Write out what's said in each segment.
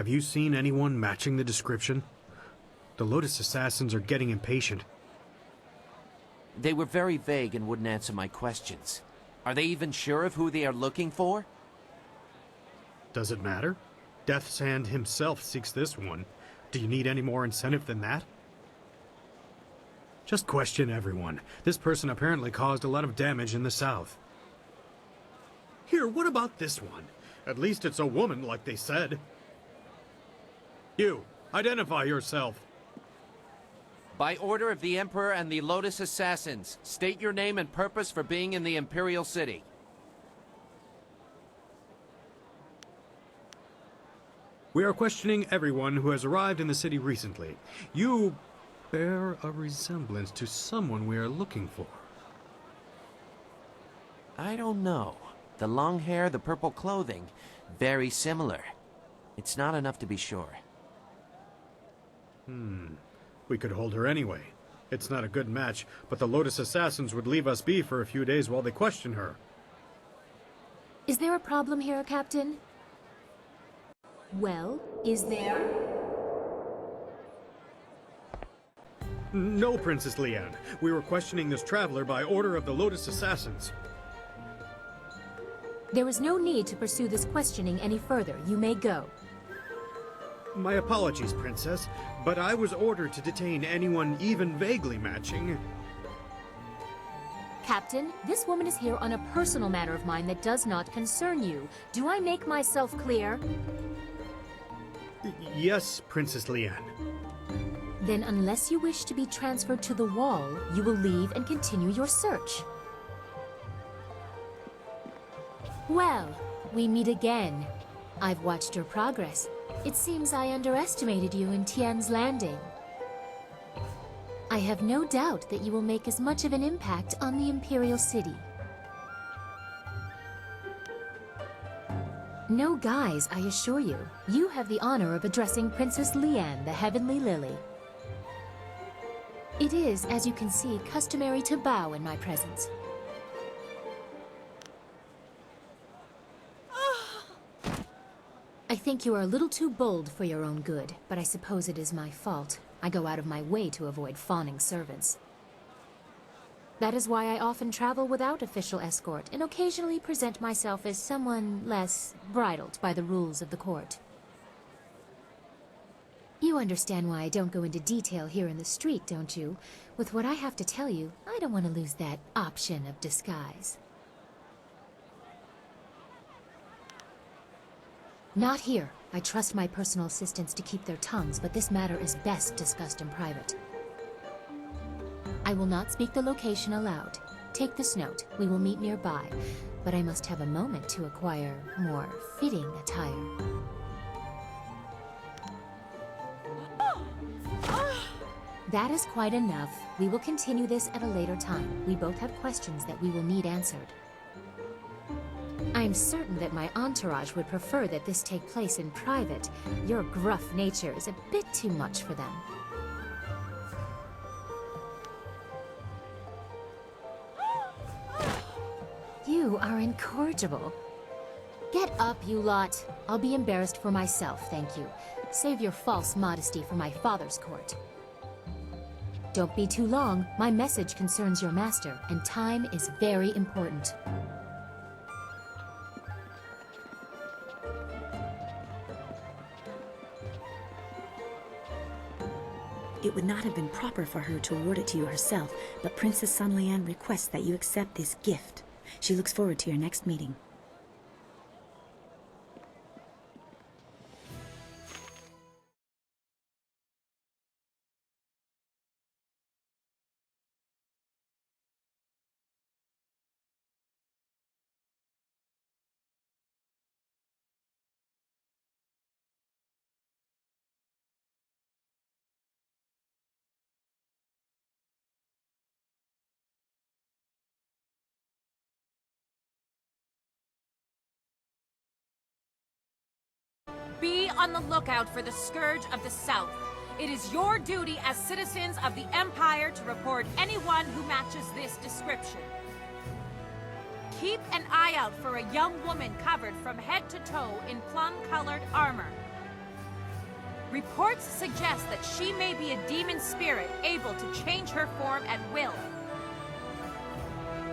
Have you seen anyone matching the description? The Lotus Assassins are getting impatient. They were very vague and wouldn't answer my questions. Are they even sure of who they are looking for? Does it matter? Death's Hand himself seeks this one. Do you need any more incentive than that? Just question everyone. This person apparently caused a lot of damage in the south. Here, what about this one? At least it's a woman, like they said. You, identify yourself. By order of the Emperor and the Lotus Assassins, state your name and purpose for being in the Imperial City. We are questioning everyone who has arrived in the city recently. You bear a resemblance to someone we are looking for. I don't know. The long hair, the purple clothing, very similar. It's not enough to be sure. We could hold her anyway. It's not a good match, but the Lotus Assassins would leave us be for a few days while they question her. Is there a problem here, Captain? Well, is there? No, Princess Leanne. We were questioning this traveler by order of the Lotus Assassins. There is no need to pursue this questioning any further. You may go. My apologies, Princess, but I was ordered to detain anyone even vaguely matching. Captain, this woman is here on a personal matter of mine that does not concern you. Do I make myself clear? Yes, Princess Leanne. Then unless you wish to be transferred to the wall, you will leave and continue your search. Well, we meet again. I've watched your progress. It seems I underestimated you in Tian's Landing. I have no doubt that you will make as much of an impact on the Imperial City. No guys, I assure you. You have the honor of addressing Princess Leanne, the Heavenly Lily. It is, as you can see, customary to bow in my presence. I think you are a little too bold for your own good, but I suppose it is my fault. I go out of my way to avoid fawning servants. That is why I often travel without official escort, and occasionally present myself as someone less bridled by the rules of the court. You understand why I don't go into detail here in the street, don't you? With what I have to tell you, I don't want to lose that option of disguise. Not here. I trust my personal assistants to keep their tongues, but this matter is best discussed in private. I will not speak the location aloud. Take this note. We will meet nearby, but I must have a moment to acquire more fitting attire. That is quite enough. We will continue this at a later time. We both have questions that we will need answered. I'm certain that my entourage would prefer that this take place in private. Your gruff nature is a bit too much for them. You are incorrigible. Get up, you lot. I'll be embarrassed for myself, thank you. Save your false modesty for my father's court. Don't be too long. My message concerns your master, and time is very important. It would not have been proper for her to award it to you herself, but Princess Sun Lian requests that you accept this gift. She looks forward to your next meeting. Be on the lookout for the Scourge of the South. It is your duty as citizens of the Empire to report anyone who matches this description. Keep an eye out for a young woman covered from head to toe in plum-colored armor. Reports suggest that she may be a demon spirit able to change her form at will.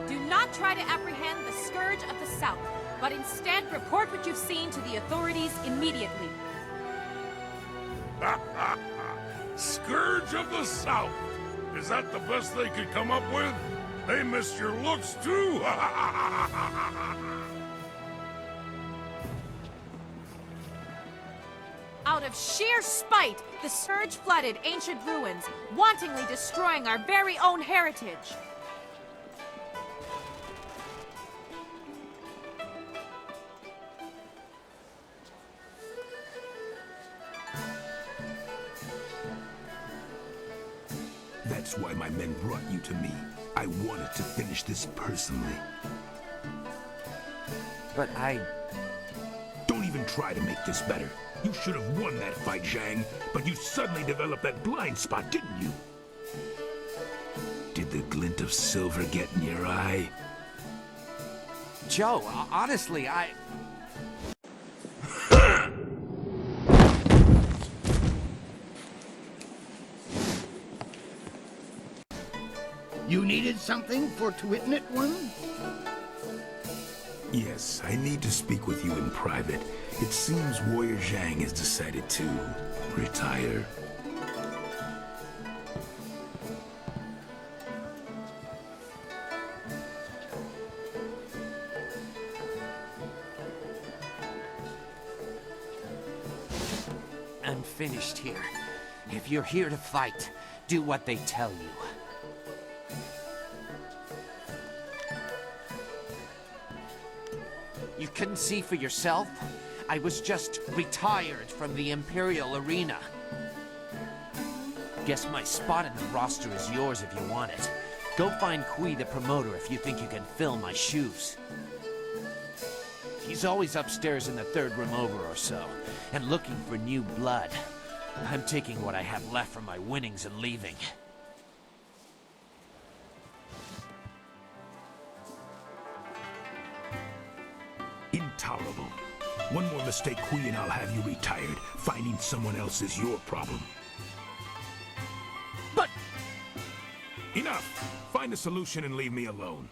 Do not try to apprehend the Scourge of the South, but instead report what you've seen to the authorities immediately. Scourge of the South! Is that the best they could come up with? They missed your looks too! Out of sheer spite, the Scourge flooded ancient ruins, wantonly destroying our very own heritage. That's why my men brought you to me. I wanted to finish this personally. But Don't even try to make this better. You should have won that fight, Zhang, but you suddenly developed that blind spot, didn't you? Did the glint of silver get in your eye? Joe, honestly, You needed something for to witness one? Yes, I need to speak with you in private. It seems Warrior Zhang has decided to retire. I'm finished here. If you're here to fight, do what they tell you. You couldn't see for yourself? I was just retired from the Imperial arena. Guess my spot in the roster is yours if you want it. Go find Kui the promoter if you think you can fill my shoes. He's always upstairs in the third room over or so, and looking for new blood. I'm taking what I have left from my winnings and leaving. Intolerable. One more mistake, Kui, and I'll have you retired. Finding someone else is your problem. But... Enough! Find a solution and leave me alone.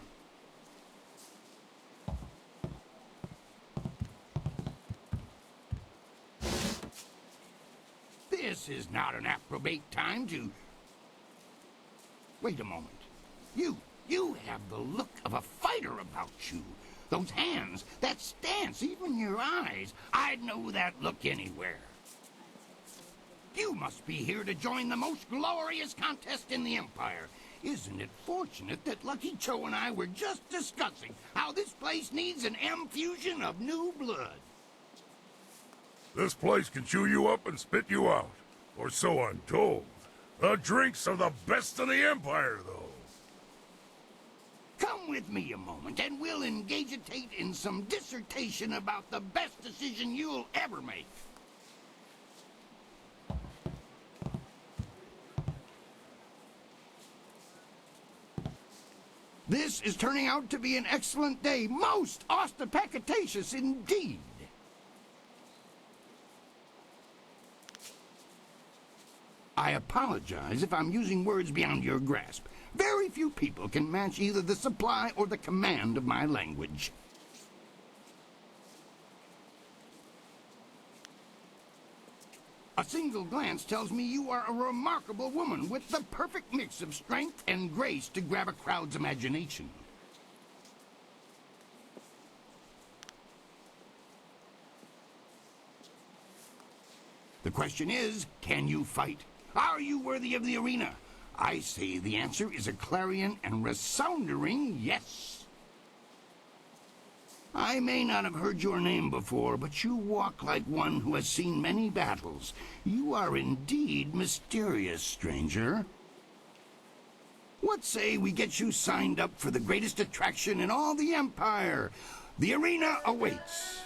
This is not an appropriate time to... Wait a moment. You have the look of a fighter about you. Those hands, that stance, even your eyes. I'd know that look anywhere. You must be here to join the most glorious contest in the Empire. Isn't it fortunate that Lucky Cho and I were just discussing how this place needs an M-fusion of new blood? This place can chew you up and spit you out. Or so I'm told. The drinks are the best in the Empire, though. Come with me a moment, and we'll engagitate in some dissertation about the best decision you'll ever make. This is turning out to be an excellent day, most ostentatious indeed. I apologize if I'm using words beyond your grasp. Very few people can match either the supply or the command of my language. A single glance tells me you are a remarkable woman with the perfect mix of strength and grace to grab a crowd's imagination. The question is, can you fight? Are you worthy of the arena? I say the answer is a clarion and resounding yes. I may not have heard your name before, but you walk like one who has seen many battles. You are indeed mysterious, stranger. What say we get you signed up for the greatest attraction in all the Empire? The arena awaits.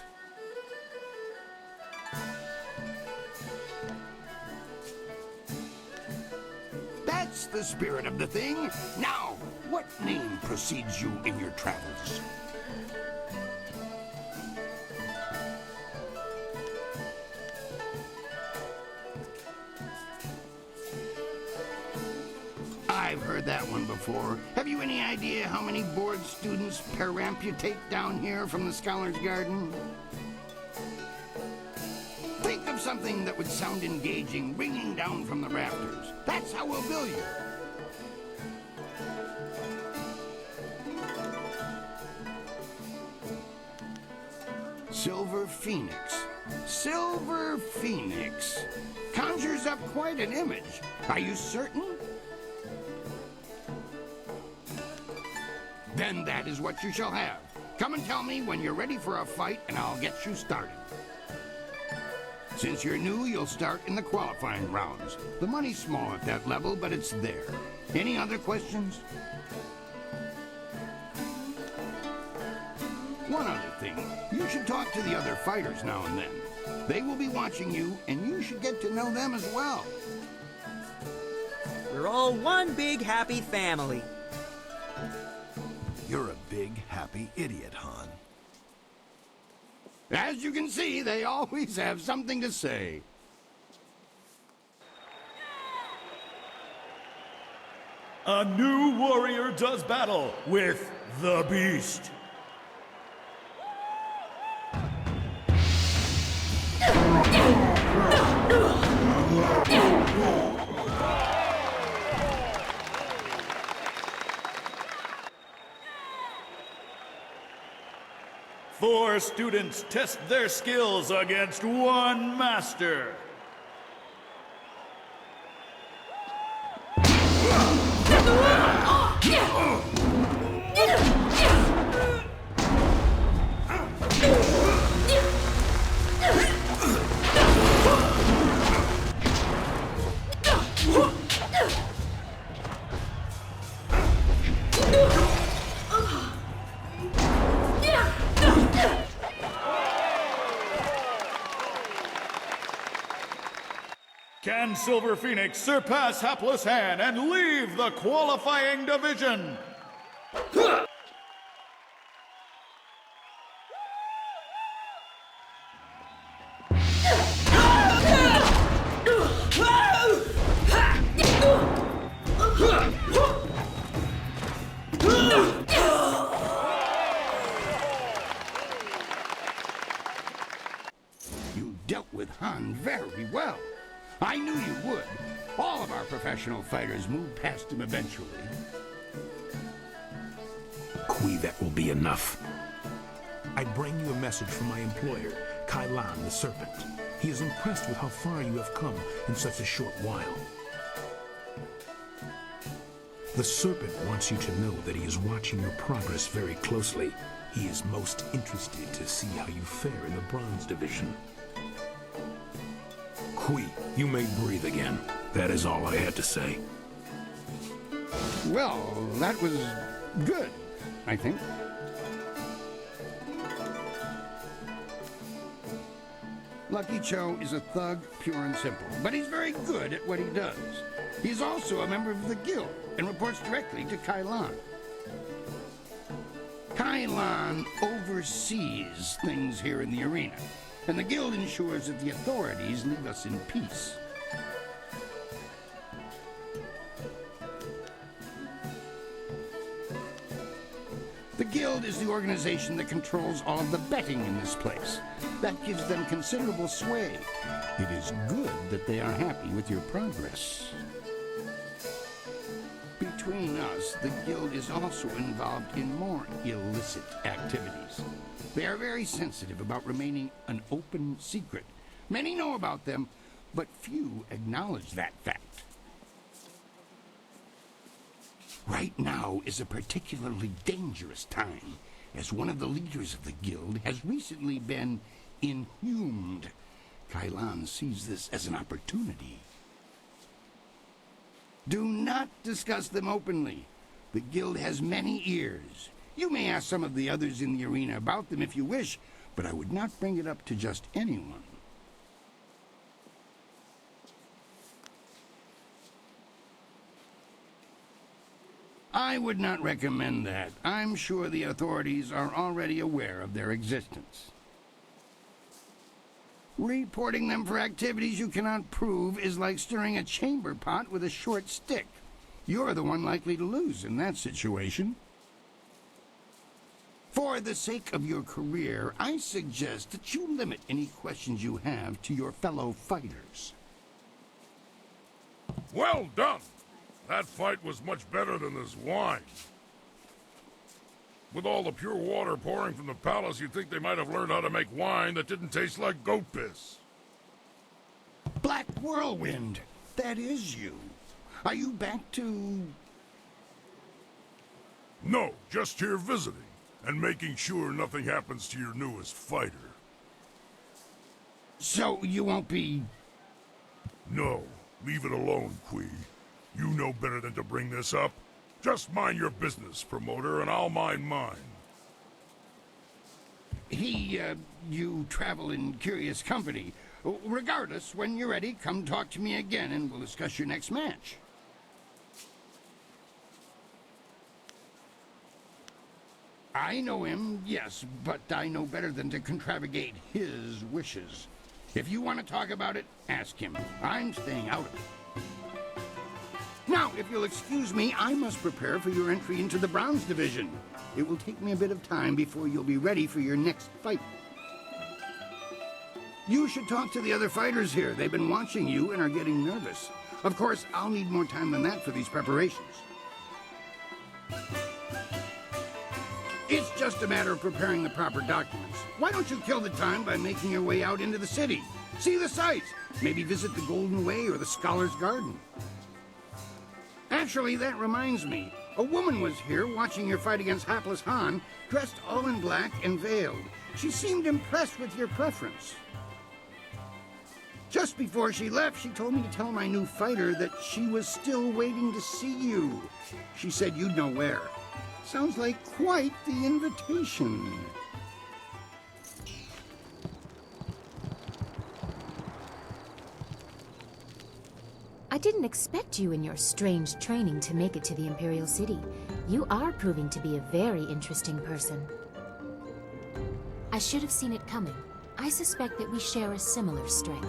That's the spirit of the thing. Now, what name precedes you in your travels? I've heard that one before. Have you any idea how many board students peramputate down here from the Scholar's Garden? Think of something that would sound engaging ringing down from the rafters. That's how we'll bill you. Silver Phoenix. Silver Phoenix. Conjures up quite an image. Are you certain? Then that is what you shall have. Come and tell me when you're ready for a fight, and I'll get you started. Since you're new, you'll start in the qualifying rounds. The money's small at that level, but it's there. Any other questions? One other thing. You should talk to the other fighters now and then. They will be watching you, and you should get to know them as well. We're all one big happy family. You're a big, happy idiot, Han. As you can see, they always have something to say. A new warrior does battle with the Beast. Four students test their skills against one master. Can Silver Phoenix surpass Hapless Han and leave the qualifying division? You dealt with Han very well. I knew you would. All of our professional fighters move past him eventually. Kui, that will be enough. I bring you a message from my employer, Kai Lan the Serpent. He is impressed with how far you have come in such a short while. The Serpent wants you to know that he is watching your progress very closely. He is most interested to see how you fare in the Bronze Division. Kui, you may breathe again. That is all I had to say. Well, that was good, I think. Lucky Cho is a thug, pure and simple, but he's very good at what he does. He's also a member of the guild and reports directly to Kai Lan. Kai Lan oversees things here in the arena, and the guild ensures that the authorities leave us in peace. The guild is the organization that controls all of the betting in this place. That gives them considerable sway. It is good that they are happy with your progress. Between us, the guild is also involved in more illicit activities. They are very sensitive about remaining an open secret. Many know about them, but few acknowledge that fact. Right now is a particularly dangerous time, as one of the leaders of the guild has recently been inhumed. Kai Lan sees this as an opportunity. Do not discuss them openly. The guild has many ears. You may ask some of the others in the arena about them if you wish, but I would not bring it up to just anyone. I would not recommend that. I'm sure the authorities are already aware of their existence. Reporting them for activities you cannot prove is like stirring a chamber pot with a short stick. You're the one likely to lose in that situation. For the sake of your career, I suggest that you limit any questions you have to your fellow fighters. Well done! That fight was much better than this wine. With all the pure water pouring from the palace, you'd think they might have learned how to make wine that didn't taste like goat piss. Black Whirlwind, that is you. Are you back to... No, just here visiting, and making sure nothing happens to your newest fighter. So you won't be... No, leave it alone, Quee. You know better than to bring this up. Just mind your business, promoter, and I'll mind mine. You travel in curious company. Regardless, when you're ready, come talk to me again and we'll discuss your next match. I know him, yes, but I know better than to contravigate his wishes. If you want to talk about it, ask him. I'm staying out of it. Now, if you'll excuse me, I must prepare for your entry into the Bronze Division. It will take me a bit of time before you'll be ready for your next fight. You should talk to the other fighters here. They've been watching you and are getting nervous. Of course, I'll need more time than that for these preparations. It's just a matter of preparing the proper documents. Why don't you kill the time by making your way out into the city? See the sights. Maybe visit the Golden Way or the Scholar's Garden. Actually, that reminds me. A woman was here watching your fight against Hapless Han, dressed all in black and veiled. She seemed impressed with your preference. Just before she left, she told me to tell my new fighter that she was still waiting to see you. She said you'd know where. Sounds like quite the invitation. I didn't expect you in your strange training to make it to the Imperial City. You are proving to be a very interesting person. I should have seen it coming. I suspect that we share a similar strength.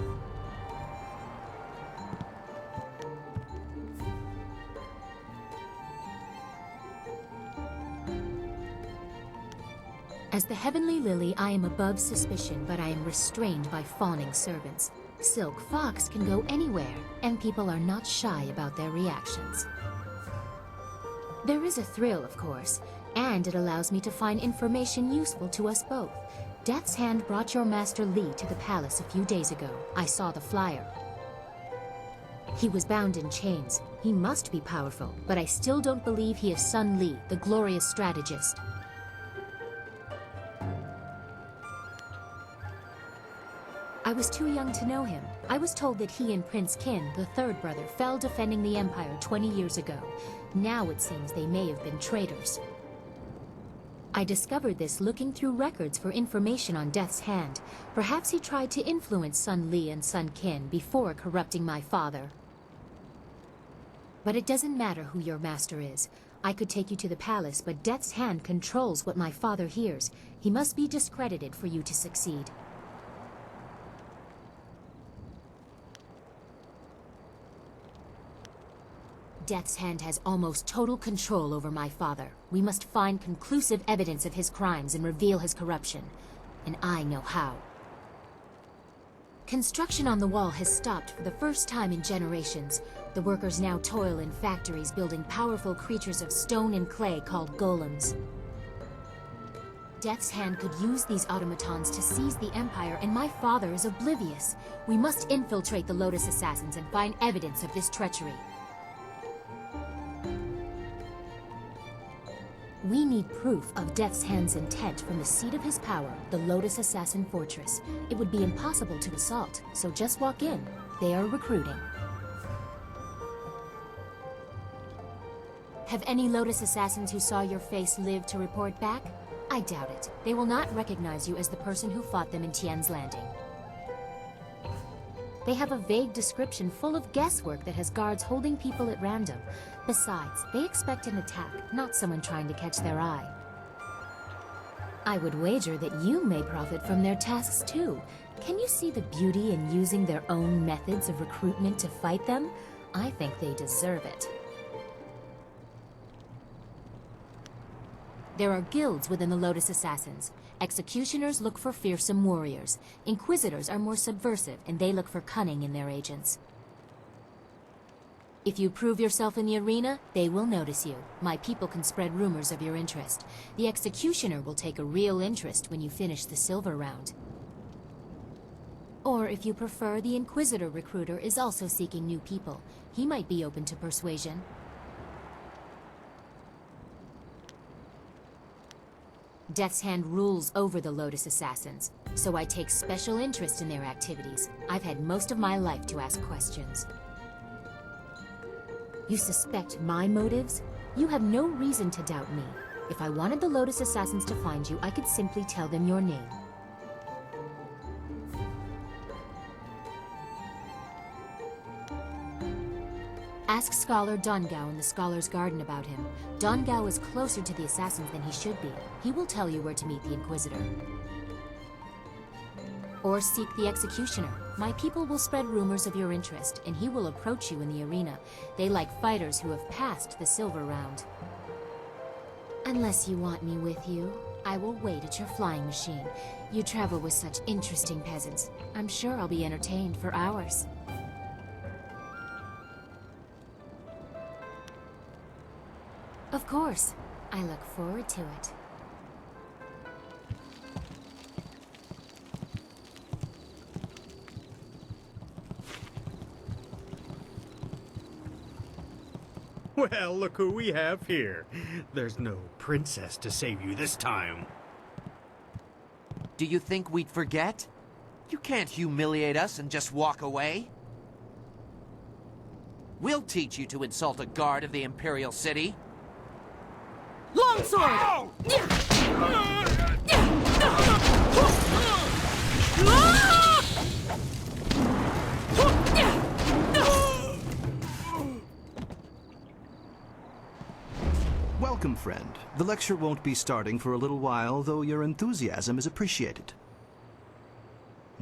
As the Heavenly Lily, I am above suspicion, but I am restrained by fawning servants. Silk Fox can go anywhere, and people are not shy about their reactions. There is a thrill, of course, and it allows me to find information useful to us both. Death's Hand brought your Master Li to the palace a few days ago. I saw the flyer. He was bound in chains. He must be powerful, but I still don't believe he is Sun Li, the glorious strategist. I was too young to know him. I was told that he and Prince Qin, the third brother, fell defending the Empire 20 years ago. Now it seems they may have been traitors. I discovered this looking through records for information on Death's Hand. Perhaps he tried to influence Sun Li and Sun Qin before corrupting my father. But it doesn't matter who your master is. I could take you to the palace, but Death's Hand controls what my father hears. He must be discredited for you to succeed. Death's Hand has almost total control over my father. We must find conclusive evidence of his crimes and reveal his corruption. And I know how. Construction on the wall has stopped for the first time in generations. The workers now toil in factories building powerful creatures of stone and clay called golems. Death's Hand could use these automatons to seize the Empire, and my father is oblivious. We must infiltrate the Lotus Assassins and find evidence of this treachery. We need proof of Death's Hand's intent from the seat of his power, the Lotus Assassin Fortress. It would be impossible to assault, so just walk in. They are recruiting. Have any Lotus Assassins who saw your face live to report back? I doubt it. They will not recognize you as the person who fought them in Tian's Landing. They have a vague description full of guesswork that has guards holding people at random. Besides, they expect an attack, not someone trying to catch their eye. I would wager that you may profit from their tasks too. Can you see the beauty in using their own methods of recruitment to fight them? I think they deserve it. There are guilds within the Lotus Assassins. Executioners look for fearsome warriors. Inquisitors are more subversive, and they look for cunning in their agents. If you prove yourself in the arena, they will notice you. My people can spread rumors of your interest. The Executioner will take a real interest when you finish the silver round. Or if you prefer, the Inquisitor recruiter is also seeking new people. He might be open to persuasion. Death's Hand rules over the Lotus Assassins, so I take special interest in their activities. I've had most of my life to ask questions. You suspect my motives? You have no reason to doubt me. If I wanted the Lotus Assassins to find you, I could simply tell them your name. Ask Scholar Dongao in the Scholar's Garden about him. Dongao is closer to the Assassins than he should be. He will tell you where to meet the Inquisitor. Or seek the Executioner. My people will spread rumors of your interest, and he will approach you in the arena. They like fighters who have passed the silver round. Unless you want me with you, I will wait at your flying machine. You travel with such interesting peasants. I'm sure I'll be entertained for hours. Of course. I look forward to it. Well, look who we have here. There's no princess to save you this time. Do you think we'd forget? You can't humiliate us and just walk away. We'll teach you to insult a guard of the Imperial City. Longsword! Ow! Welcome, friend. The lecture won't be starting for a little while, though your enthusiasm is appreciated.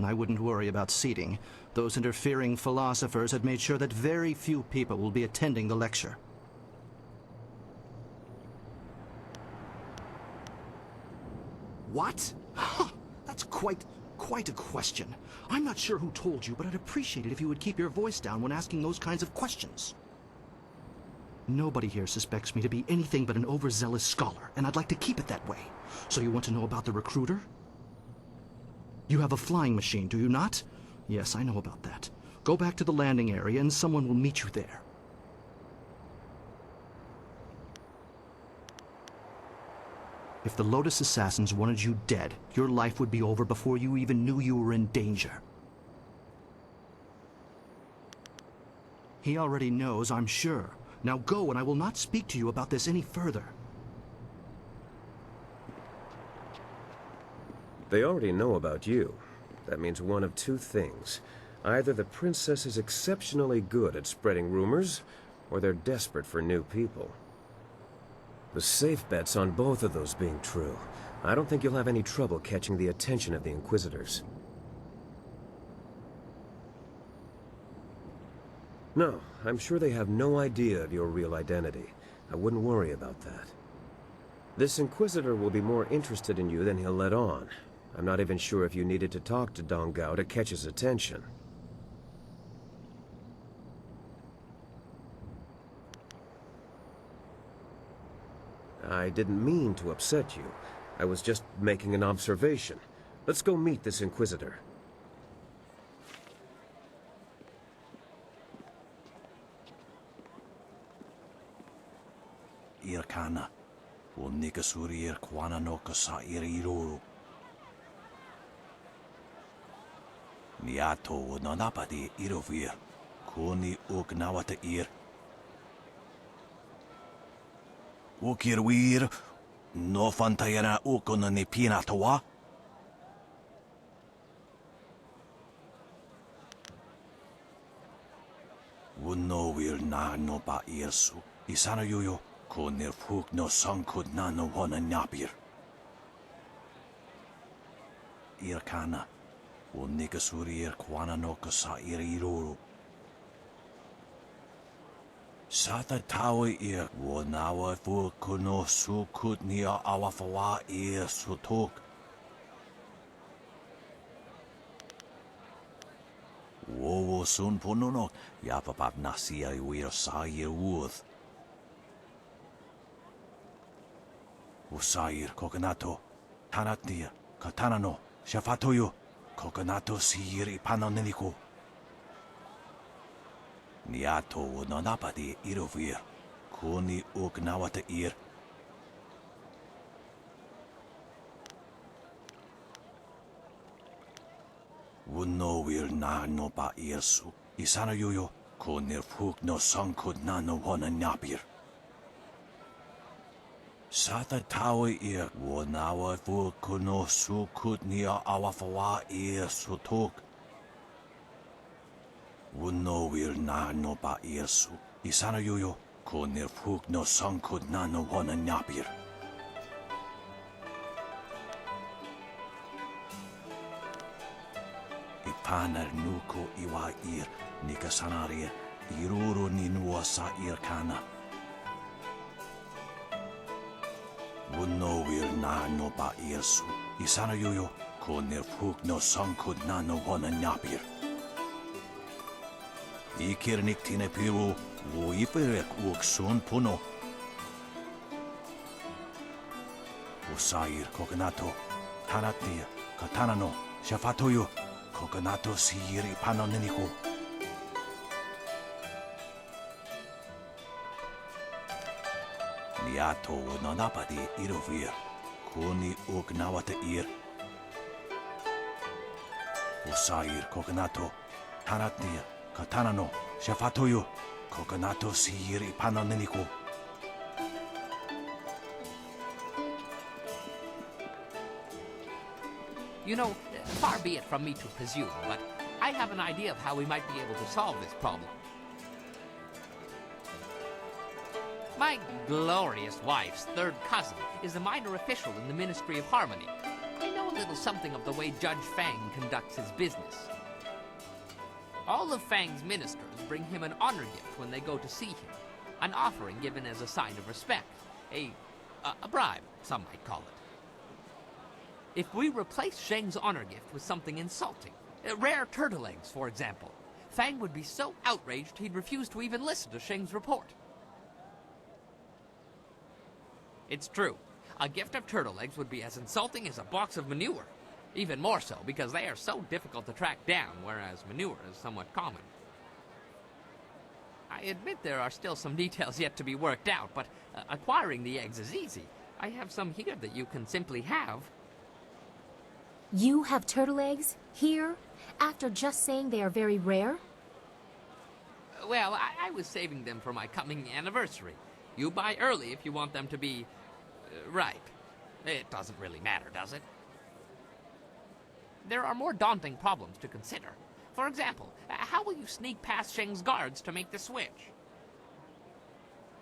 I wouldn't worry about seating. Those interfering philosophers had made sure that very few people will be attending the lecture. What? That's quite a question. I'm not sure who told you, but I'd appreciate it if you would keep your voice down when asking those kinds of questions. Nobody here suspects me to be anything but an overzealous scholar, and I'd like to keep it that way. So you want to know about the recruiter? You have a flying machine, do you not? Yes, I know about that. Go back to the landing area and someone will meet you there. If the Lotus Assassins wanted you dead, your life would be over before you even knew you were in danger. He already knows, I'm sure. Now go, and I will not speak to you about this any further. They already know about you. That means one of two things. Either the princess is exceptionally good at spreading rumors, or they're desperate for new people. The safe bet's on both of those being true. I don't think you'll have any trouble catching the attention of the Inquisitors. No, I'm sure they have no idea of your real identity. I wouldn't worry about that. This Inquisitor will be more interested in you than he'll let on. I'm not even sure if you needed to talk to Dongao to catch his attention. I didn't mean to upset you. I was just making an observation. Let's go meet this Inquisitor. Irkana, o nikasurir kwana no kasa iriru. Niato o nanapadi irovir, kuni ugnawata ir. Ukirwir, no fantayana ukona ni pinatawa. Uno will na no ba irsu, isana yuyo. Konir fuk no sankud na no wana napir. Irkana, o nikasurir kwana no kasa iriruru. Sata tawi ia wanawa fu kuno sukut nia awafawa ia sutuk. Wowo sun pununo yapapap nasia wir sair wuth. Usair kokonato tanatnia katanano shafatoyo kokonato sir ipanoneniko. Niato wononapadi irovir kuni uknawata ir. Wuno wir na no pa irsu isana yoyo kunir fuk no sankud na no wana napir. Sata tawi ir wonawa fu kuno sukut nia awafawa ir sutuk. Wuno wir na no pa irsu isana yoyo kunir fuk no sankud na no wana napir. Ipanar nuko iwa ir nikasanaria iruro ni nuwa sa ir kana. Wuno wir na no pa irsu isana yoyo kunir fuk no sankud na no wana napir. Ikirnik tine piru wo iperek uksun puno. Usair kokonato tanatia katanano shafatoyo kokonato siri panoneniko. Niato wononapadi irovir kuni uknawata ir. Usair kokonato tanatia katanano shafatoyo kokonato siri panoneniko. You know, far be it from me to presume, but I have an idea of how we might be able to solve this problem. My glorious wife's third cousin is a minor official in the Ministry of Harmony. I know a little something of the way Judge Fang conducts his business. All of Fang's ministers bring him an honor gift when they go to see him, an offering given as a sign of respect, a bribe, some might call it. If we replace Sheng's honor gift with something insulting, rare turtle eggs, for example, Fang would be so outraged he'd refuse to even listen to Sheng's report. It's true. A gift of turtle eggs would be as insulting as a box of manure. Even more so, because they are so difficult to track down, whereas manure is somewhat common. I admit there are still some details yet to be worked out, but acquiring the eggs is easy. I have some here that you can simply have. You have turtle eggs? Here? After just saying they are very rare? Well, I was saving them for my coming anniversary. You buy early if you want them to be ripe. It doesn't really matter, does it? There are more daunting problems to consider. For example, how will you sneak past Sheng's guards to make the switch?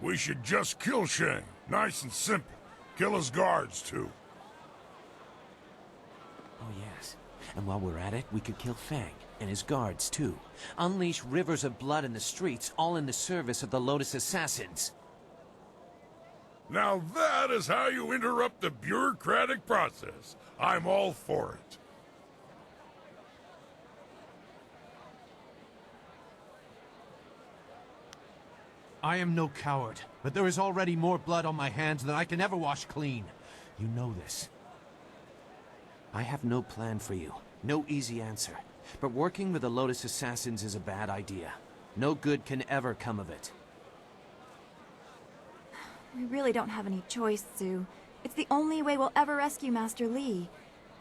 We should just kill Sheng. Nice and simple. Kill his guards, too. Oh, yes. And while we're at it, we could kill Fang and his guards, too. Unleash rivers of blood in the streets, all in the service of the Lotus Assassins. Now that is how you interrupt the bureaucratic process. I'm all for it. I am no coward, but there is already more blood on my hands than I can ever wash clean. You know this. I have no plan for you, no easy answer. But working with the Lotus Assassins is a bad idea. No good can ever come of it. We really don't have any choice, Sue. It's the only way we'll ever rescue Master Li.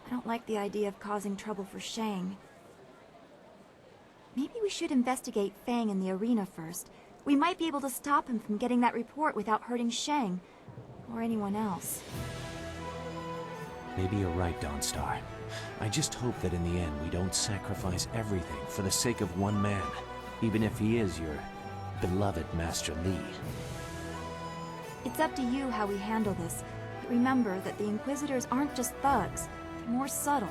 I don't like the idea of causing trouble for Shang. Maybe we should investigate Fang in the arena first. We might be able to stop him from getting that report without hurting Shang, or anyone else. Maybe you're right, Dawnstar. I just hope that in the end we don't sacrifice everything for the sake of one man, even if he is your beloved Master Li. It's up to you how we handle this, but remember that the Inquisitors aren't just thugs, they're more subtle.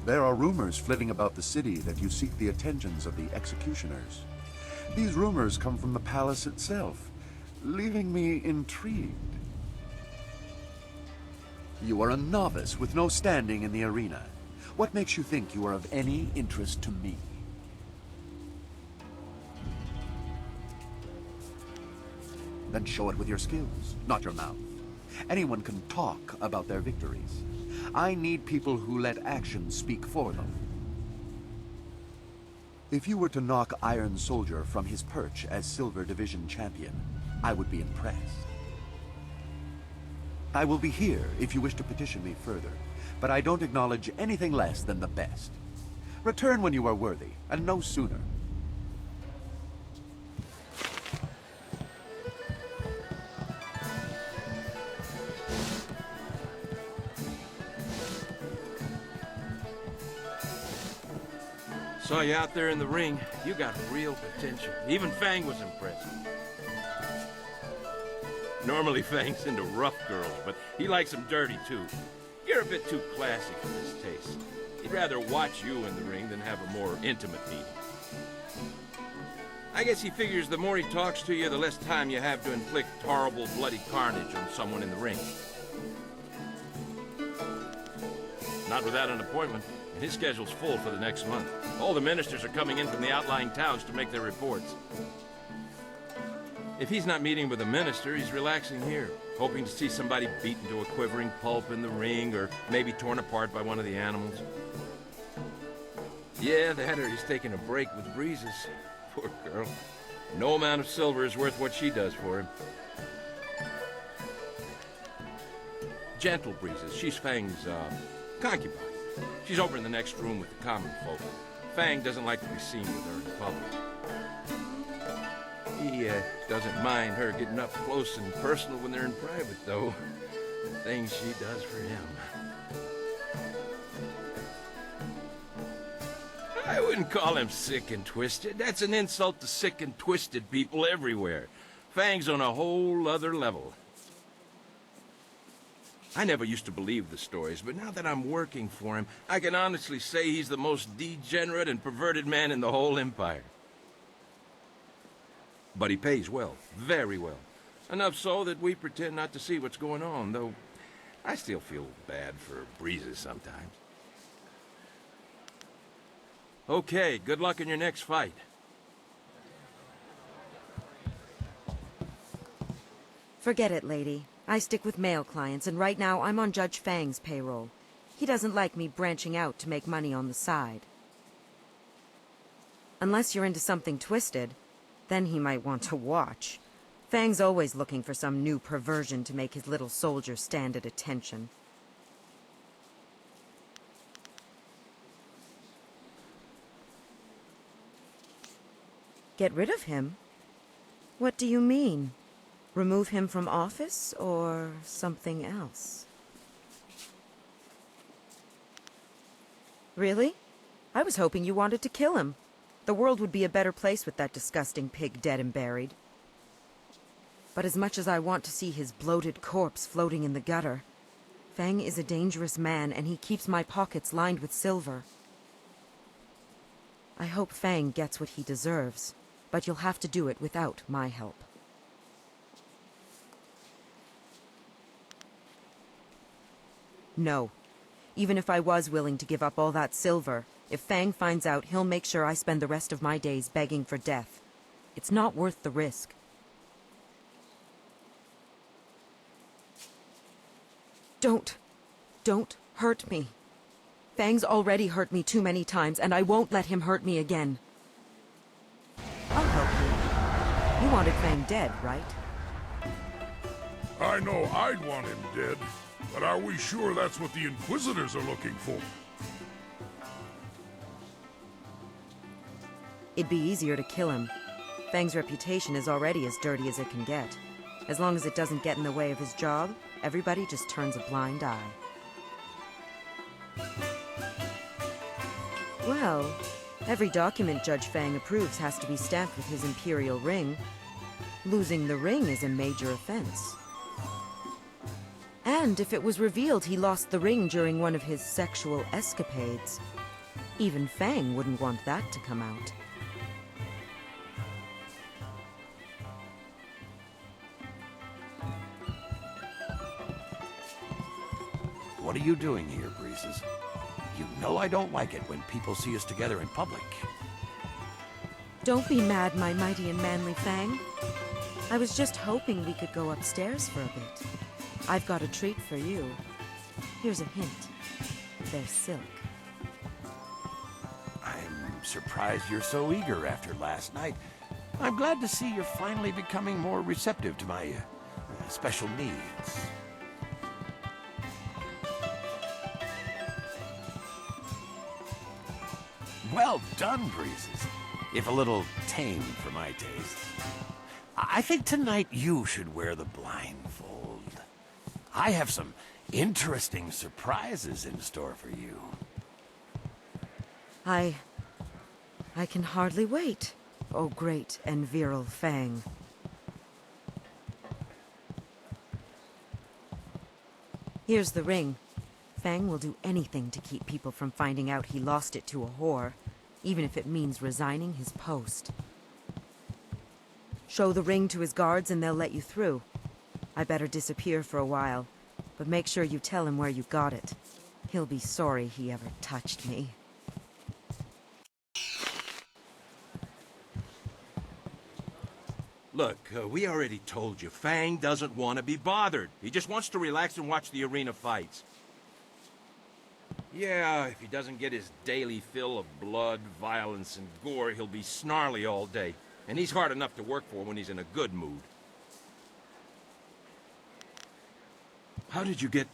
There are rumors flitting about the city that you seek the attentions of the executioners. These rumors come from the palace itself, leaving me intrigued. You are a novice with no standing in the arena. What makes you think you are of any interest to me? Then show it with your skills, not your mouth. Anyone can talk about their victories. I need people who let actions speak for them. If you were to knock Iron Soldier from his perch as Silver Division champion, I would be impressed. I will be here if you wish to petition me further, but I don't acknowledge anything less than the best. Return when you are worthy, and no sooner. Saw you out there in the ring. You got real potential. Even Fang was impressed. Normally Fang's into rough girls, but he likes them dirty too. You're a bit too classy for his taste. He'd rather watch you in the ring than have a more intimate meeting. I guess he figures the more he talks to you, the less time you have to inflict horrible, bloody carnage on someone in the ring. Not without an appointment. His schedule's full for the next month. All the ministers are coming in from the outlying towns to make their reports. If he's not meeting with a minister, he's relaxing here, hoping to see somebody beaten to a quivering pulp in the ring, or maybe torn apart by one of the animals. Yeah, that or he's taking a break with Breezes. Poor girl. No amount of silver is worth what she does for him. Gentle Breezes. She's Fang's, concubine. She's over in the next room with the common folk. Fang doesn't like to be seen with her in public. He doesn't mind her getting up close and personal when they're in private, though. The things she does for him. I wouldn't call him sick and twisted. That's an insult to sick and twisted people everywhere. Fang's on a whole other level. I never used to believe the stories, but now that I'm working for him, I can honestly say he's the most degenerate and perverted man in the whole Empire. But he pays well, very well. Enough so that we pretend not to see what's going on, though I still feel bad for Breezes sometimes. Okay, good luck in your next fight. Forget it, lady. I stick with male clients, and right now I'm on Judge Fang's payroll. He doesn't like me branching out to make money on the side. Unless you're into something twisted, then he might want to watch. Fang's always looking for some new perversion to make his little soldier stand at attention. Get rid of him? What do you mean? Remove him from office, or something else? Really? I was hoping you wanted to kill him. The world would be a better place with that disgusting pig dead and buried. But as much as I want to see his bloated corpse floating in the gutter, Fang is a dangerous man, and he keeps my pockets lined with silver. I hope Fang gets what he deserves, but you'll have to do it without my help. No. Even if I was willing to give up all that silver, if Fang finds out, he'll make sure I spend the rest of my days begging for death. It's not worth the risk. Don't hurt me. Fang's already hurt me too many times, and I won't let him hurt me again. I'll help you. You wanted Fang dead, right? I know I'd want him dead. But are we sure that's what the Inquisitors are looking for? It'd be easier to kill him. Fang's reputation is already as dirty as it can get. As long as it doesn't get in the way of his job, everybody just turns a blind eye. Well, every document Judge Fang approves has to be stamped with his Imperial ring. Losing the ring is a major offense. And if it was revealed he lost the ring during one of his sexual escapades, Even Fang wouldn't want that to come out. What are you doing here, Breezes? You know I don't like it when people see us together in public. Don't be mad, my mighty and manly Fang. I was just hoping we could go upstairs for a bit. I've got a treat for you. Here's a hint. They're silk. I'm surprised you're so eager after last night. I'm glad to see you're finally becoming more receptive to my special needs. Well done, Breezes. If a little tame for my taste. I think tonight you should wear the blindfold. I have some interesting surprises in store for you. I can hardly wait, oh great and virile Fang. Here's the ring. Fang will do anything to keep people from finding out he lost it to a whore, even if it means resigning his post. Show the ring to his guards and they'll let you through. I better disappear for a while, but make sure you tell him where you got it. He'll be sorry he ever touched me. Look, we already told you, Fang doesn't want to be bothered. He just wants to relax and watch the arena fights. Yeah, if he doesn't get his daily fill of blood, violence, and gore, he'll be snarly all day. And he's hard enough to work for when he's in a good mood. How did you get...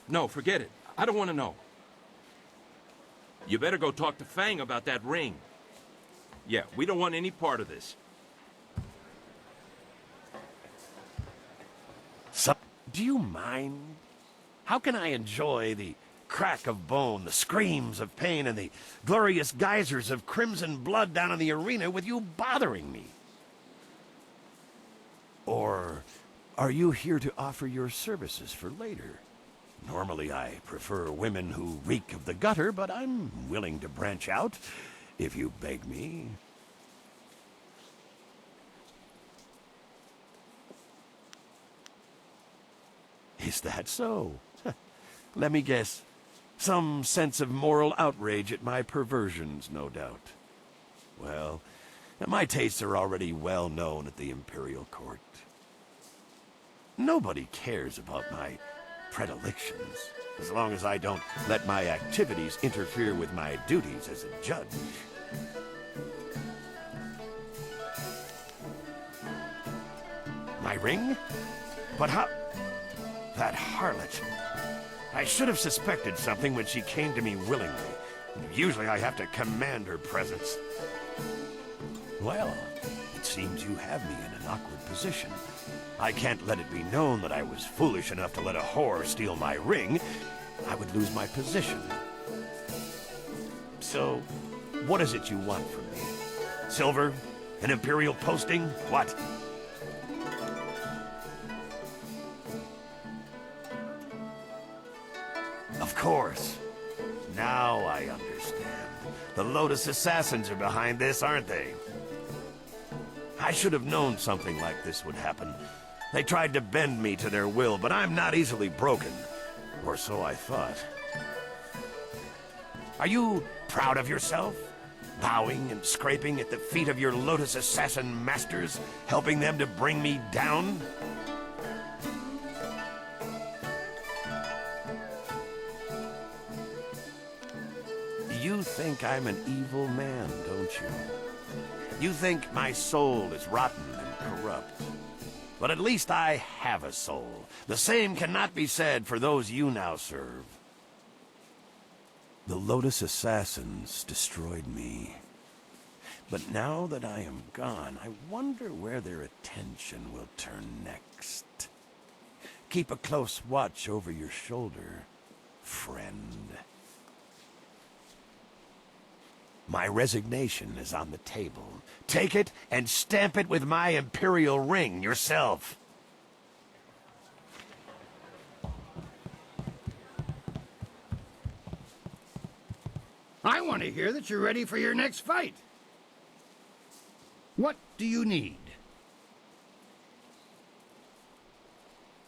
No, forget it. I don't want to know. You better go talk to Fang about that ring. Yeah, we don't want any part of this. So, do you mind? How can I enjoy the crack of bone, the screams of pain, and the glorious geysers of crimson blood down in the arena with you bothering me? Or are you here to offer your services for later? Normally I prefer women who reek of the gutter, but I'm willing to branch out if you beg me. Is that so? Let me guess. Some sense of moral outrage at my perversions, no doubt. Well, my tastes are already well known at the Imperial Court. Nobody cares about my predilections, as long as I don't let my activities interfere with my duties as a judge. My ring? But how... That harlot. I should have suspected something when she came to me willingly. Usually I have to command her presence. Well, it seems you have me in an awkward position. I can't let it be known that I was foolish enough to let a whore steal my ring. I would lose my position. So, what is it you want from me? Silver? An imperial posting? What? Of course. Now I understand. The Lotus Assassins are behind this, aren't they? I should have known something like this would happen. They tried to bend me to their will, but I'm not easily broken. Or so I thought. Are you proud of yourself? Bowing and scraping at the feet of your Lotus Assassin masters, helping them to bring me down? You think I'm an evil man, don't you? You think my soul is rotten and corrupt. But at least I have a soul. The same cannot be said for those you now serve. The Lotus Assassins destroyed me. But now that I am gone, I wonder where their attention will turn next. Keep a close watch over your shoulder, friend. My resignation is on the table. Take it and stamp it with my imperial ring yourself. I want to hear that you're ready for your next fight. What do you need?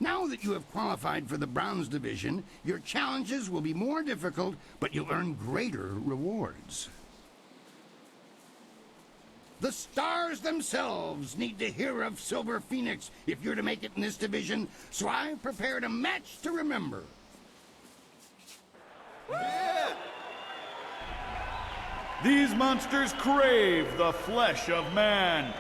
Now that you have qualified for the Bronze Division, your challenges will be more difficult, but you'll earn greater rewards. The stars themselves need to hear of Silver Phoenix if you're to make it in this division, so I've prepared a match to remember. These monsters crave the flesh of man.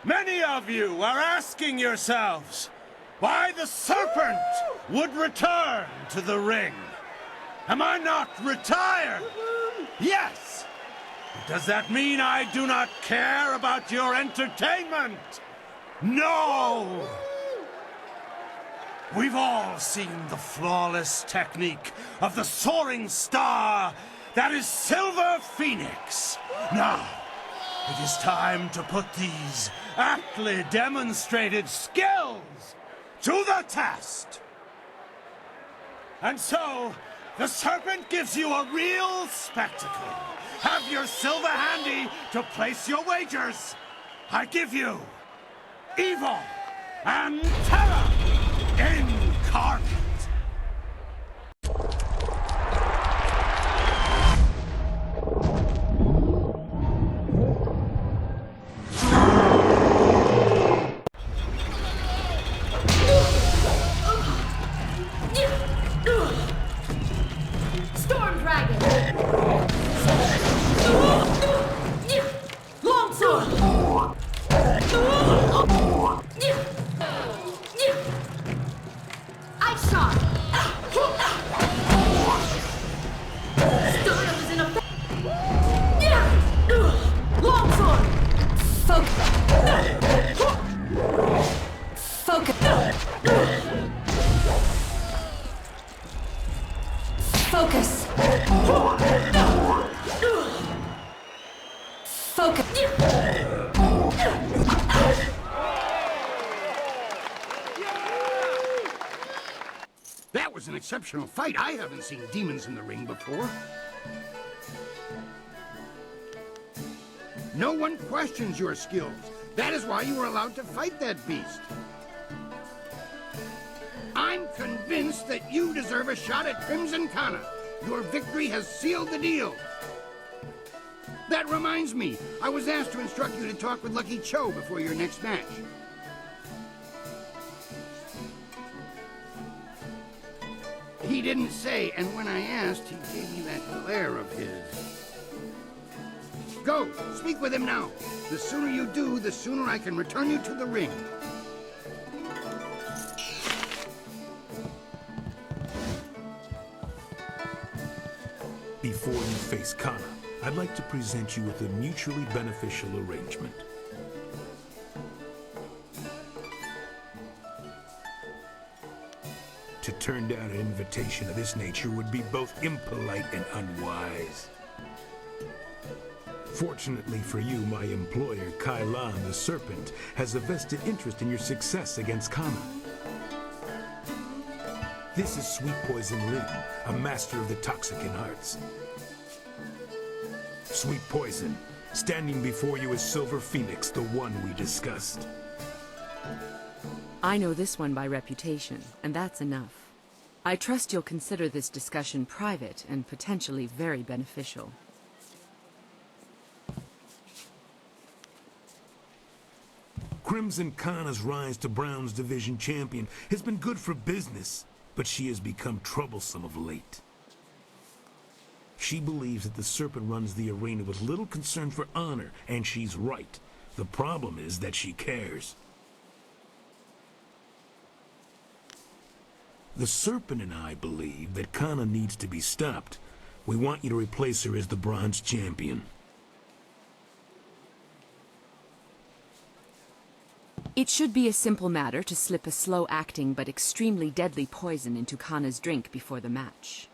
Many of you are asking yourselves why the serpent would return to the ring. Am I not retired? Yes. Does that mean I do not care about your entertainment? No. We've all seen the flawless technique of the soaring star that is Silver Phoenix. Now, it is time to put these aptly demonstrated skills to the test. And so, the serpent gives you a real spectacle. Have your silver handy to place your wagers. I give you evil and terror incarnate. Storm Dragon! Longsword! Ice Shot! Stardom is in effect! Longsword! Focus! Focus! That was an exceptional fight. I haven't seen demons in the ring before. No one questions your skills. That is why you were allowed to fight that beast. I'm convinced that you deserve a shot at Crimson Kana. Your victory has sealed the deal. That reminds me, I was asked to instruct you to talk with Lucky Cho before your next match. He didn't say, and when I asked, he gave me that glare of his. Go, speak with him now. The sooner you do, the sooner I can return you to the ring. Before you face Kana, I'd like to present you with a mutually beneficial arrangement. To turn down an invitation of this nature would be both impolite and unwise. Fortunately for you, my employer, Kai Lan, the Serpent, has a vested interest in your success against Kana. This is Sweet Poison Lin, a master of the Toxicant arts. Sweet Poison, standing before you is Silver Phoenix, the one we discussed. I know this one by reputation, and that's enough. I trust you'll consider this discussion private and potentially very beneficial. Crimson Kana's rise to Bronze Division champion has been good for business, but she has become troublesome of late. She believes that the serpent runs the arena with little concern for honor, and she's right. The problem is that she cares. The serpent and I believe that Kana needs to be stopped. We want you to replace her as the bronze champion. It should be a simple matter to slip a slow-acting but extremely deadly poison into Kana's drink before the match.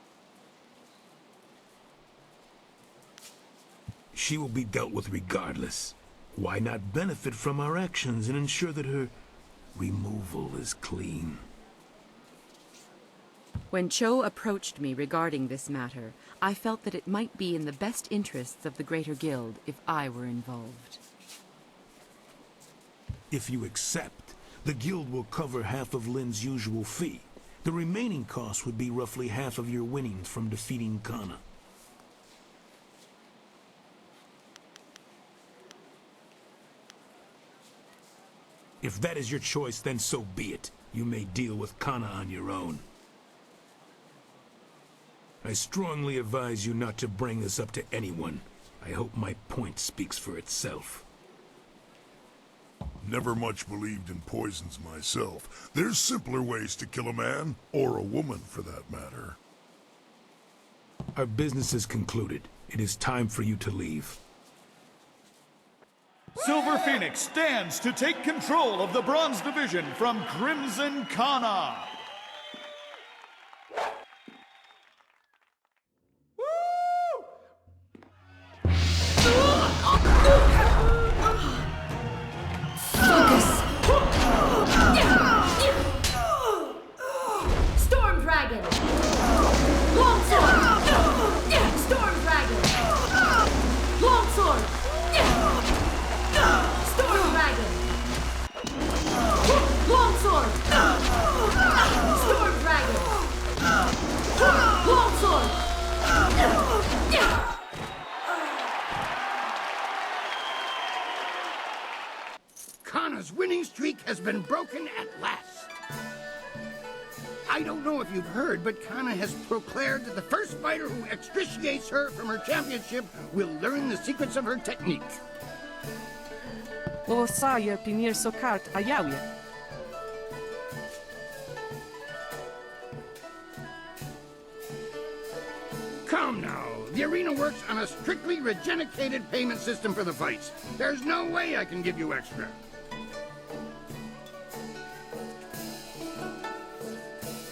She will be dealt with regardless. Why not benefit from our actions and ensure that her removal is clean? When Cho approached me regarding this matter, I felt that it might be in the best interests of the Greater Guild if I were involved. If you accept, the guild will cover half of Lin's usual fee. The remaining cost would be roughly half of your winnings from defeating Kana. If that is your choice, then so be it. You may deal with Kana on your own. I strongly advise you not to bring this up to anyone. I hope my point speaks for itself. Never much believed in poisons myself. There's simpler ways to kill a man, or a woman for that matter. Our business is concluded. It is time for you to leave. Silver Phoenix stands to take control of the Bronze Division from Crimson Kana. Storm Dragon! Longsword! Storm Dragon! Longsword! Storm Dragon! Longsword! Storm Dragon! Longsword! Kana's winning streak has been broken at last. I don't know if you've heard, but Kana has proclaimed that the first fighter who extriciates her from her championship will learn the secrets of her technique. Lo saje primjer so kart a javje. Come now, the arena works on a strictly regenicated payment system for the fights. There's no way I can give you extra.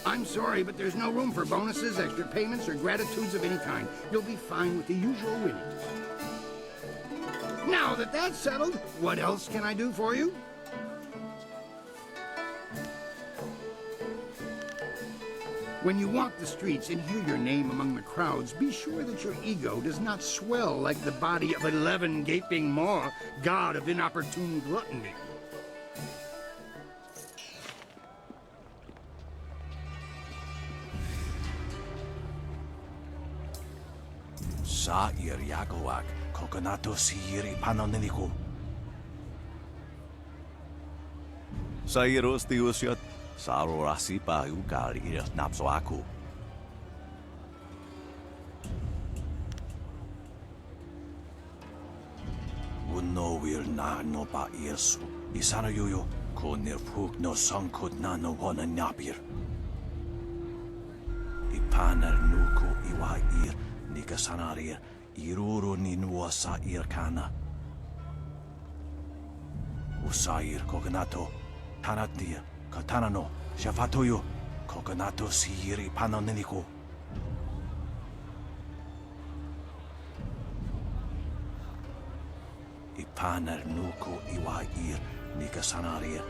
I'm sorry, but there's no room for bonuses, extra payments, or gratitudes of any kind. You'll be fine with the usual winnings. Now that that's settled, what else can I do for you? When you walk the streets and hear your name among the crowds, be sure that your ego does not swell like the body of 11 gaping maw, god of inopportune gluttony. Sa'ir Yagawak, Kokonato Siri Panoneniku. Sairos tiusiot, Sarorasipa Ukari Napsoaku. Uno will na no ba yesu. Isana yuyo, Konir Puk no Sankut na no one napir. Ipaner Nuku Iwa Ir. Nikasanarir, Iruru Ninua Sair Kana. Usair Kokonato, Tanatir, Katanano, Shafatoyo, Kokonato Siri Panonenico. Ipaner Nuku Iwair, Nikasanarir,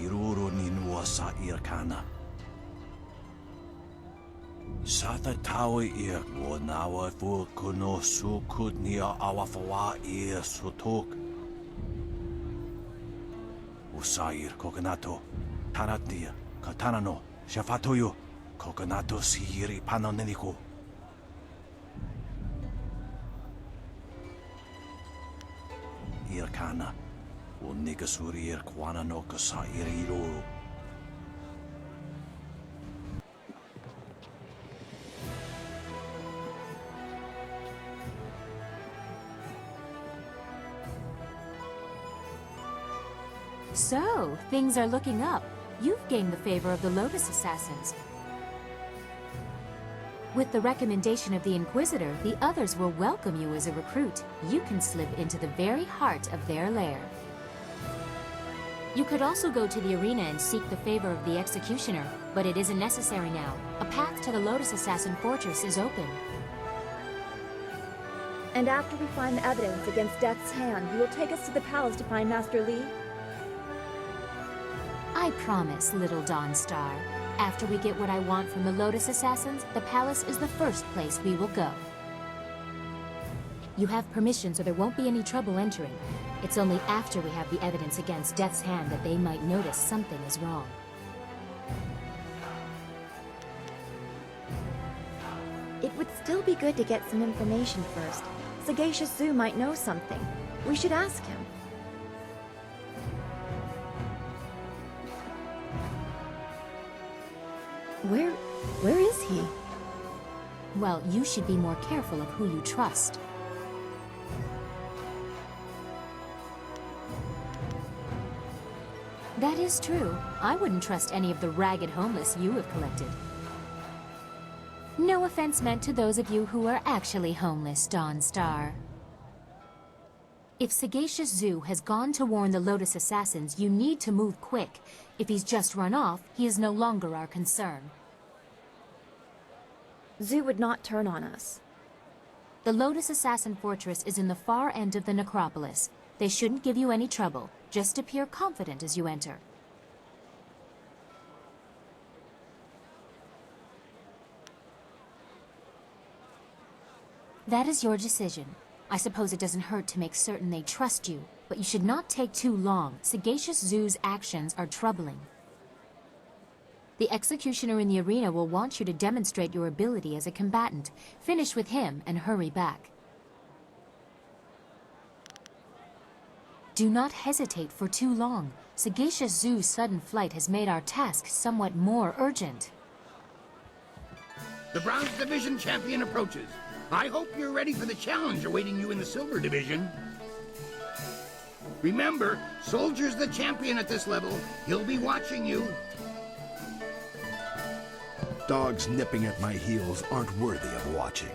Iruru Ninua Sair Kana. Sata tawi ir wonawa fu kuno su kudnia awafawa ir sutuk. Usair Kokonato, Tanatia, Katanano, Shafatoyo, Kokonato Siri Panonenico. Irkana, Unigasuri Kwanano Kasair Iruru. So, things are looking up. You've gained the favor of the Lotus Assassins. With the recommendation of the Inquisitor, the others will welcome you as a recruit. You can slip into the very heart of their lair. You could also go to the arena and seek the favor of the Executioner, but it isn't necessary now. A path to the Lotus Assassin Fortress is open. And after we find the evidence against Death's hand, you will take us to the palace to find Master Li? I promise, little Dawnstar. After we get what I want from the Lotus Assassins, the palace is the first place we will go. You have permission, so there won't be any trouble entering. It's only after we have the evidence against Death's hand that they might notice something is wrong. It would still be good to get some information first. Sagacious Zoo might know something. We should ask him. Where is he? Well, you should be more careful of who you trust. That is true. I wouldn't trust any of the ragged homeless you have collected. No offense meant to those of you who are actually homeless, Dawnstar. If Sagacious Zoo has gone to warn the Lotus Assassins, you need to move quick. If he's just run off, he is no longer our concern. Zoo would not turn on us. The Lotus Assassin Fortress is in the far end of the necropolis. They shouldn't give you any trouble. Just appear confident as you enter. That is your decision. I suppose it doesn't hurt to make certain they trust you, but you should not take too long. Sagacious Zoo's actions are troubling. The Executioner in the arena will want you to demonstrate your ability as a combatant. Finish with him and hurry back. Do not hesitate for too long. Sagacious Zoo's sudden flight has made our task somewhat more urgent. The Bronze Division champion approaches. I hope you're ready for the challenge awaiting you in the Silver Division. Remember, Soldier's the champion at this level. He'll be watching you. Dogs nipping at my heels aren't worthy of watching.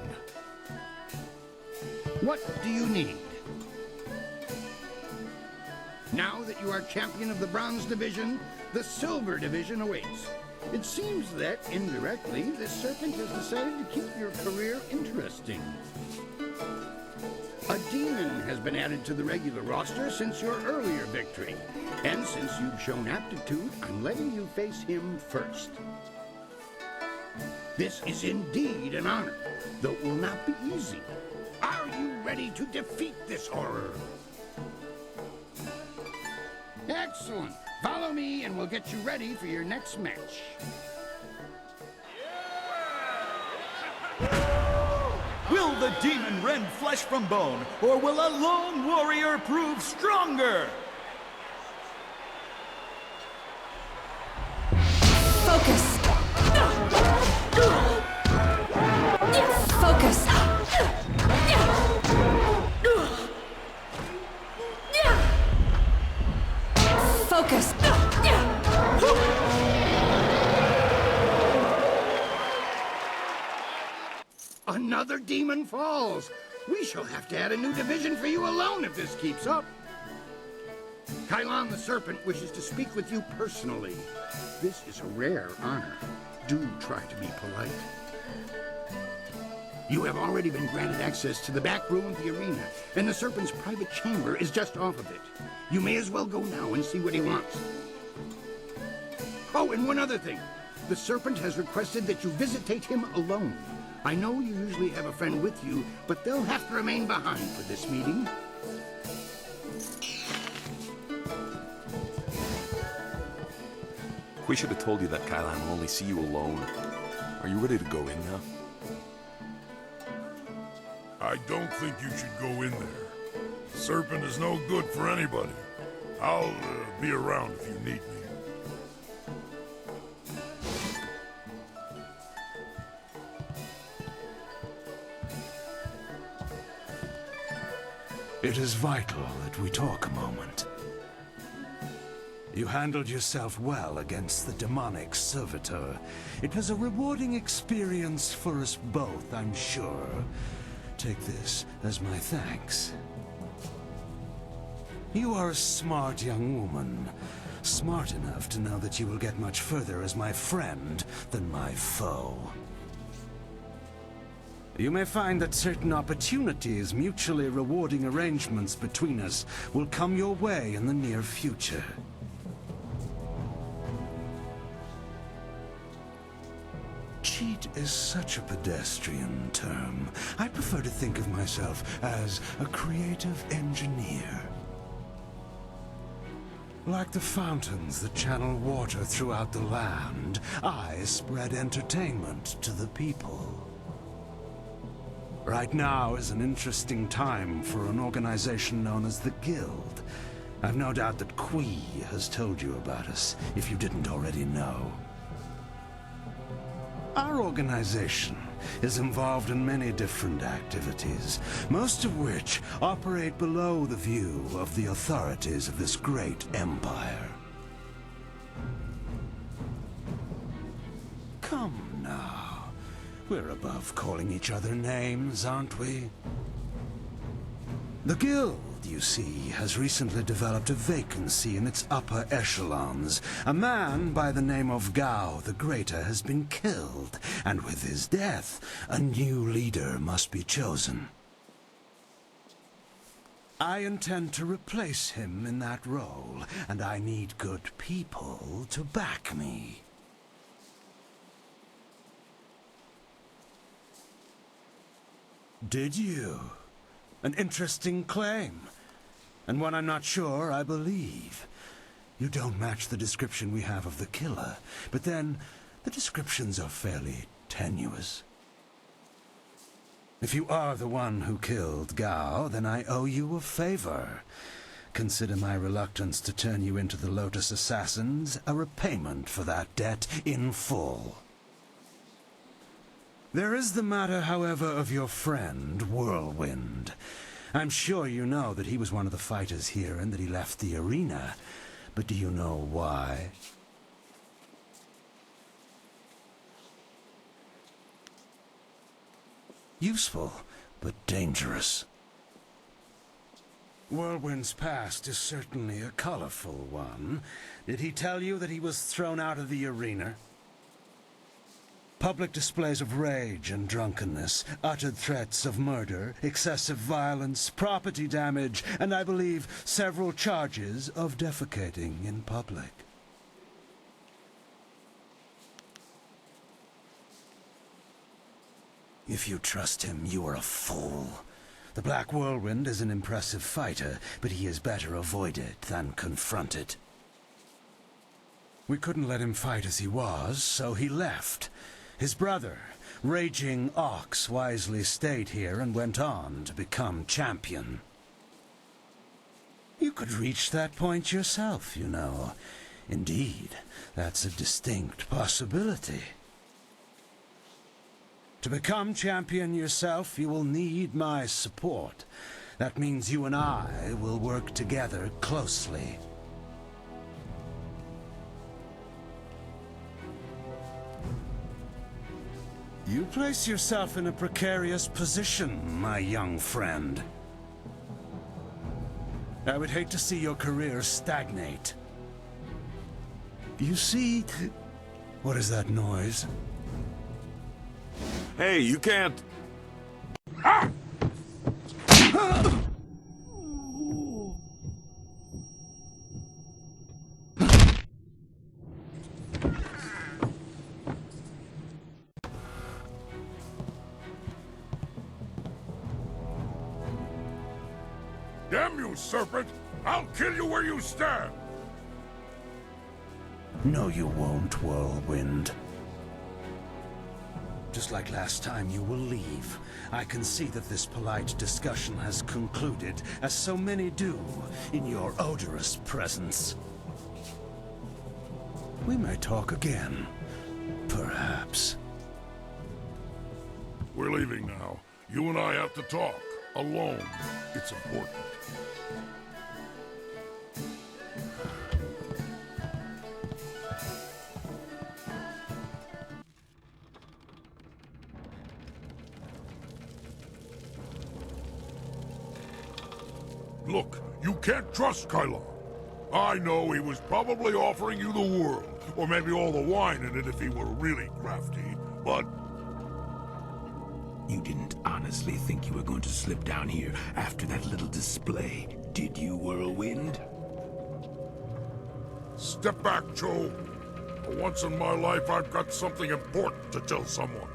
What do you need? Now that you are champion of the Bronze Division, the Silver Division awaits. It seems that, indirectly, this serpent has decided to keep your career interesting. A demon has been added to the regular roster since your earlier victory. And since you've shown aptitude, I'm letting you face him first. This is indeed an honor, though it will not be easy. Are you ready to defeat this horror? Excellent. Follow me and we'll get you ready for your next match. Will the demon rend flesh from bone, or will a lone warrior prove stronger? Focus! Focus! Focus! Another demon falls. We shall have to add a new division for you alone if this keeps up. Kylon the Serpent wishes to speak with you personally. This is a rare honor. Do try to be polite. You have already been granted access to the back room of the arena, and the Serpent's private chamber is just off of it. You may as well go now and see what he wants. Oh, and one other thing. The Serpent has requested that you visitate him alone. I know you usually have a friend with you, but they'll have to remain behind for this meeting. We should have told you that Kylon will only see you alone. Are you ready to go in now? I don't think you should go in there. The Serpent is no good for anybody. I'll be around if you need me. It is vital that we talk a moment. You handled yourself well against the demonic servitor. It was a rewarding experience for us both, I'm sure. Take this as my thanks. You are a smart young woman. Smart enough to know that you will get much further as my friend than my foe. You may find that certain opportunities, mutually rewarding arrangements between us, will come your way in the near future. Cheat is such a pedestrian term. I prefer to think of myself as a creative engineer. Like the fountains that channel water throughout the land, I spread entertainment to the people. Right now is an interesting time for an organization known as the Guild. I've no doubt that Qui has told you about us, if you didn't already know. Our organization is involved in many different activities, most of which operate below the view of the authorities of this great empire. Come now. We're above calling each other names, aren't we? The Guild, you see, has recently developed a vacancy in its upper echelons. A man by the name of Gao the Greater has been killed, and with his death, a new leader must be chosen. I intend to replace him in that role, and I need good people to back me. Did you? An interesting claim. And one I'm not sure I believe. You don't match the description we have of the killer, but then the descriptions are fairly tenuous. If you are the one who killed Gao, then I owe you a favor. Consider my reluctance to turn you into the Lotus Assassins a repayment for that debt in full. There is the matter, however, of your friend, Whirlwind. I'm sure you know that he was one of the fighters here and that he left the arena. But do you know why? Useful, but dangerous. Whirlwind's past is certainly a colorful one. Did he tell you that he was thrown out of the arena? Public displays of rage and drunkenness, uttered threats of murder, excessive violence, property damage, and I believe several charges of defecating in public. If you trust him, you are a fool. The Black Whirlwind is an impressive fighter, but he is better avoided than confronted. We couldn't let him fight as he was, so he left. His brother, Raging Ox, wisely stayed here and went on to become champion. You could reach that point yourself, you know. Indeed, that's a distinct possibility. To become champion yourself, you will need my support. That means you and I will work together closely. You place yourself in a precarious position, my young friend. I would hate to see your career stagnate. You see... What is that noise? Hey, you can't... Ah! Damn you, serpent! I'll kill you where you stand! No, you won't, Whirlwind. Just like last time, you will leave. I can see that this polite discussion has concluded, as so many do, in your odorous presence. We may talk again. Perhaps. We're leaving now. You and I have to talk. Alone. It's important. Look, you can't trust Kylon. I know he was probably offering you the world, or maybe all the wine in it if he were really crafty, but... You didn't honestly think you were going to slip down here after that little display, did you, Whirlwind? Step back, Joe. For once in my life, I've got something important to tell someone.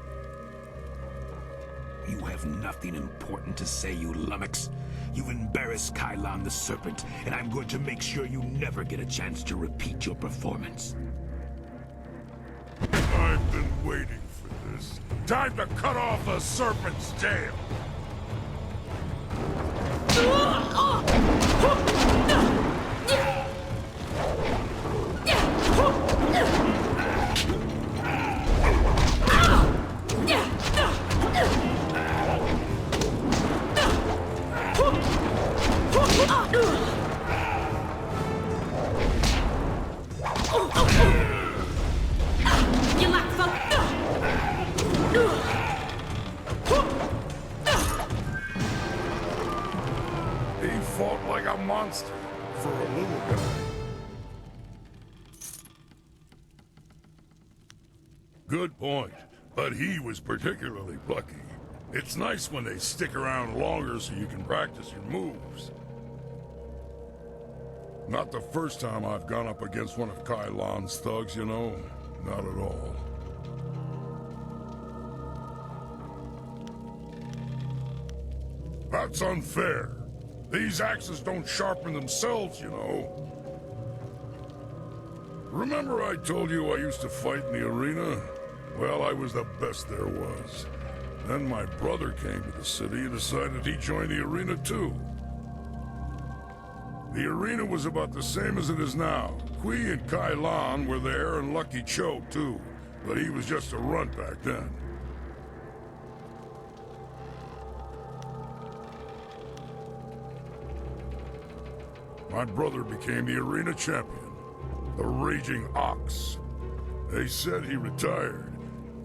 You have nothing important to say, you lummox. You've embarrassed Kylon the Serpent, and I'm going to make sure you never get a chance to repeat your performance. I've been waiting for this. Time to cut off the Serpent's tail! You lack focus. He fought like a monster for a little guy. Good point, but he was particularly plucky. It's nice when they stick around longer so you can practice your moves. Not the first time I've gone up against one of Kylon's thugs, you know. Not at all. That's unfair. These axes don't sharpen themselves, you know. Remember I told you I used to fight in the arena? Well, I was the best there was. Then my brother came to the city and decided he'd join the arena too. The arena was about the same as it is now. Kui and Kylon were there, and Lucky Cho too. But he was just a runt back then. My brother became the arena champion, the Raging Ox. They said he retired,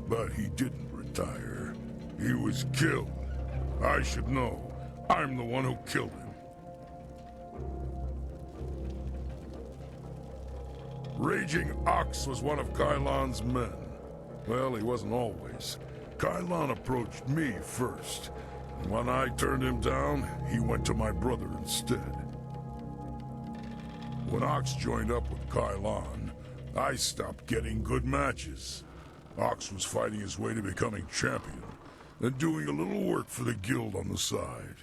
but he didn't retire. He was killed. I should know. I'm the one who killed him. Raging Ox was one of Kylon's men. Well, he wasn't always. Kylon approached me first. And when I turned him down, he went to my brother instead. When Ox joined up with Kylon, I stopped getting good matches. Ox was fighting his way to becoming champion, and doing a little work for the guild on the side.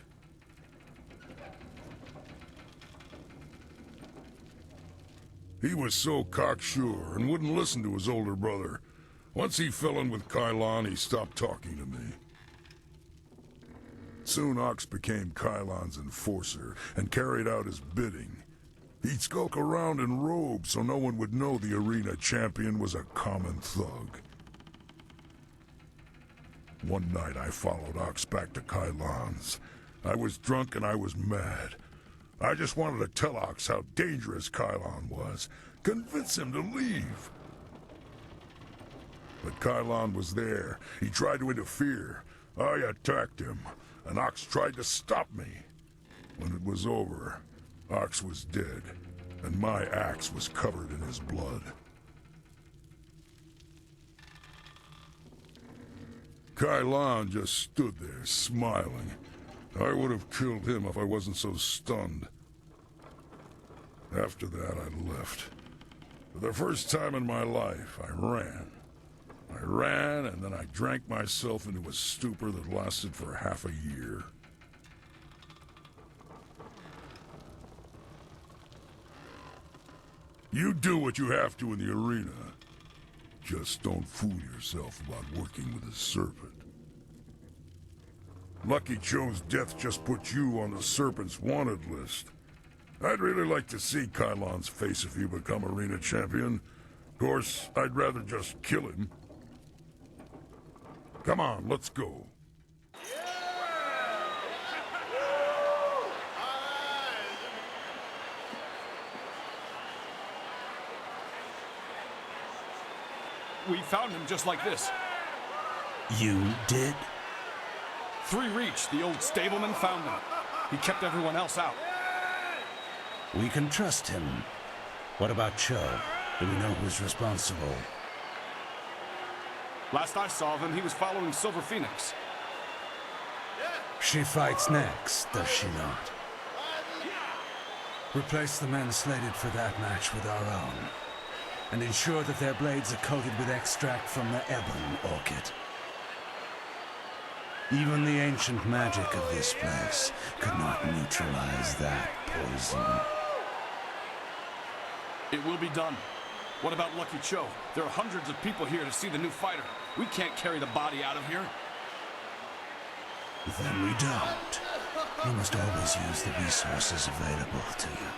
He was so cocksure and wouldn't listen to his older brother. Once he fell in with Kylon, he stopped talking to me. Soon Ox became Kylon's enforcer and carried out his bidding. He'd skulk around in robes so no one would know the arena champion was a common thug. One night I followed Ox back to Kylon's. I was drunk and I was mad. I just wanted to tell Ox how dangerous Kylon was, convince him to leave. But Kylon was there. He tried to interfere. I attacked him, and Ox tried to stop me. When it was over, Ox was dead, and my axe was covered in his blood. Kylon just stood there, smiling. I would have killed him if I wasn't so stunned. After that, I left. For the first time in my life, I ran. I ran, and then I drank myself into a stupor that lasted for half a year. You do what you have to in the arena. Just don't fool yourself about working with a serpent. Lucky Cho's death just put you on the Serpent's wanted list. I'd really like to see Kylon's face if you become arena champion. Of course, I'd rather just kill him. Come on, let's go. We found him just like this. You did? 3 Reach, the old stableman, found him. He kept everyone else out. We can trust him. What about Cho? Do we know who's responsible? Last I saw of him, he was following Silver Phoenix. She fights next, does she not? Replace the men slated for that match with our own, and ensure that their blades are coated with extract from the ebon orchid. Even the ancient magic of this place could not neutralize that poison. It will be done. What about Lucky Cho? There are hundreds of people here to see the new fighter. We can't carry the body out of here. Then we don't. You must always use the resources available to you.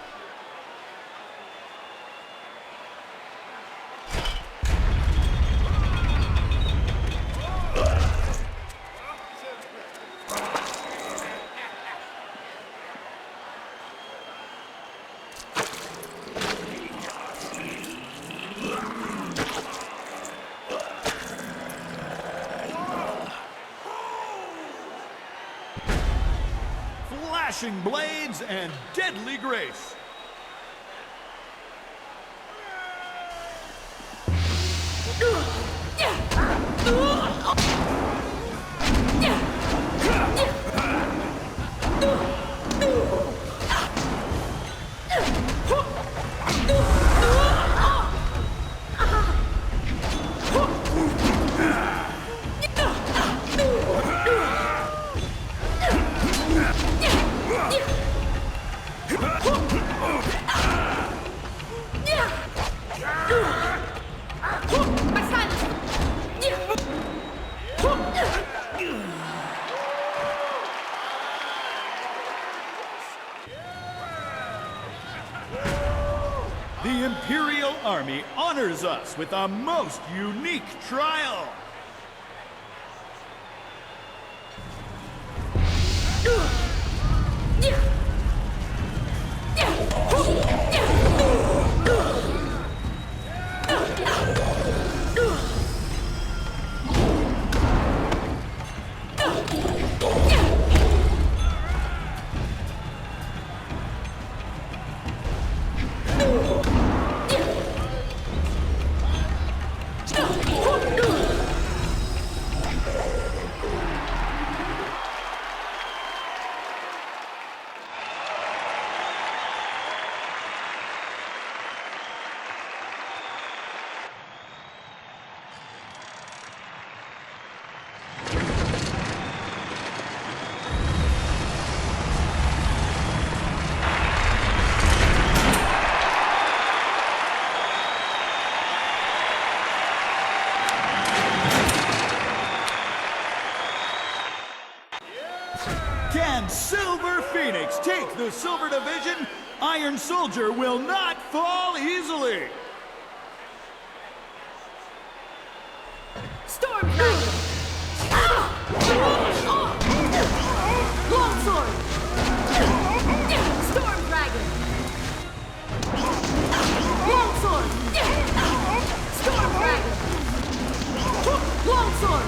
Flashing blades and deadly grace. The Imperial Army honors us with a most unique trial. Can Silver Phoenix take the Silver Division? Iron Soldier will not fall easily. Storm Dragon! Longsword! Storm Dragon! Longsword! Storm Dragon! Longsword!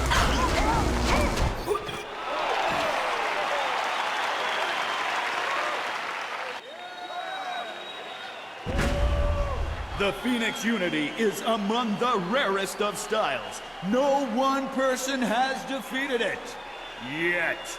The Phoenix Unity is among the rarest of styles. No one person has defeated it. Yet.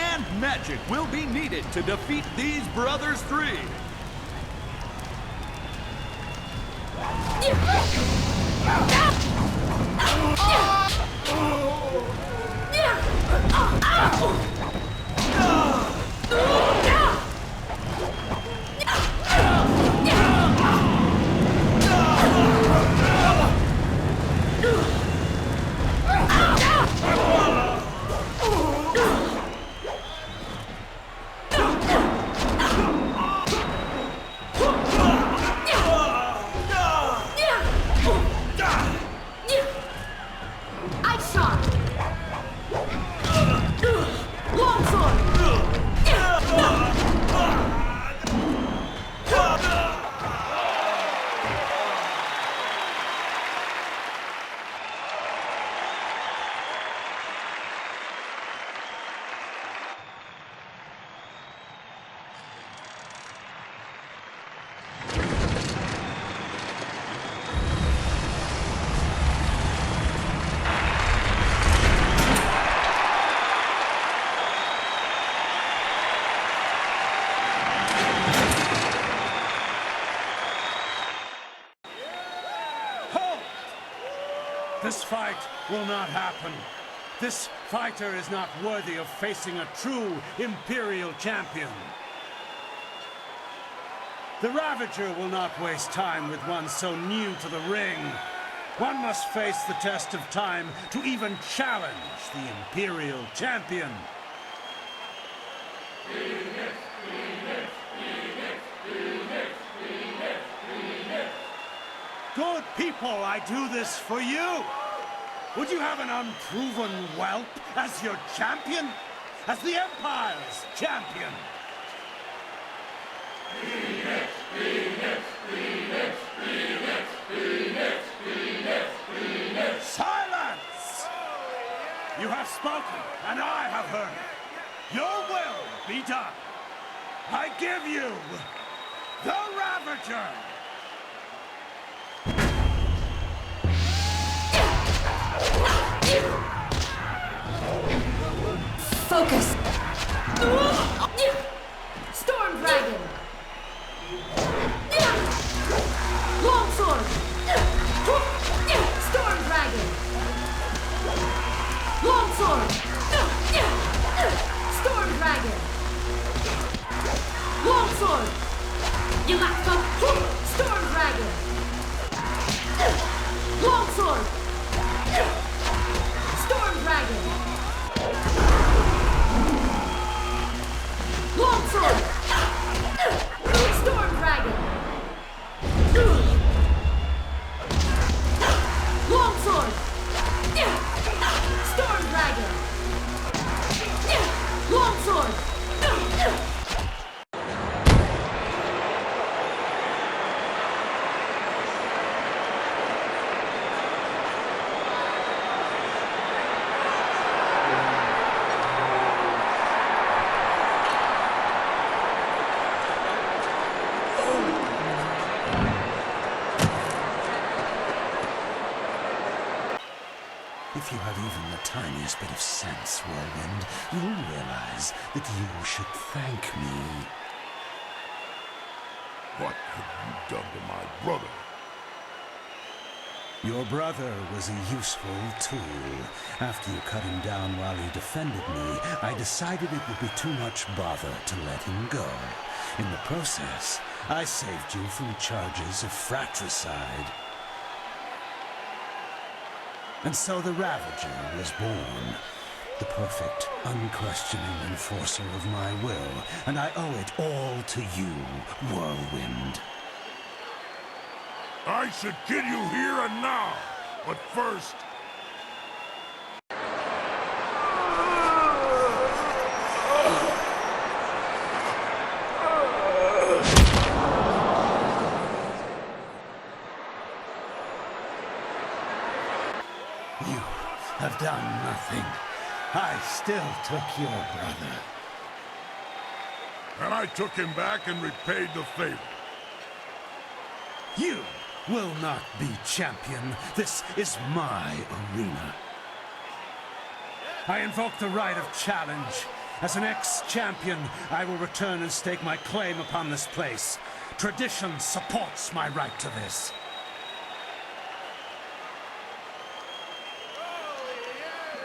and magic will be needed to defeat these brothers three. This fight will not happen. This fighter is not worthy of facing a true Imperial champion. The Ravager will not waste time with one so new to the ring. One must face the test of time to even challenge the Imperial champion. Good people, I do this for you. Would you have an unproven whelp as your champion? As the Empire's champion? Silence! You have spoken, and I have heard it. Your will be done. I give you the Ravager! Focus! Storm Dragon! Longsword! Storm Dragon! Longsword! Storm Dragon! Longsword! You left up! Storm Dragon! Longsword! Storm Dragon! Longsword! Storm Dragon! Longsword! Storm Dragon! Longsword! If you have even the tiniest bit of sense, Whirlwind, you'll realize that you should thank me. What have you done to my brother? Your brother was a useful tool. After you cut him down while he defended me, I decided it would be too much bother to let him go. In the process, I saved you from charges of fratricide. And so the Ravager was born. The perfect, unquestioning enforcer of my will. And I owe it all to you, Whirlwind. I should kill you here and now, but first... You have done nothing. I still took your brother. And I took him back and repaid the favor. You will not be champion. This is my arena. I invoke the right of challenge, As an ex-champion, I will return and stake my claim upon this place. Tradition supports my right to this.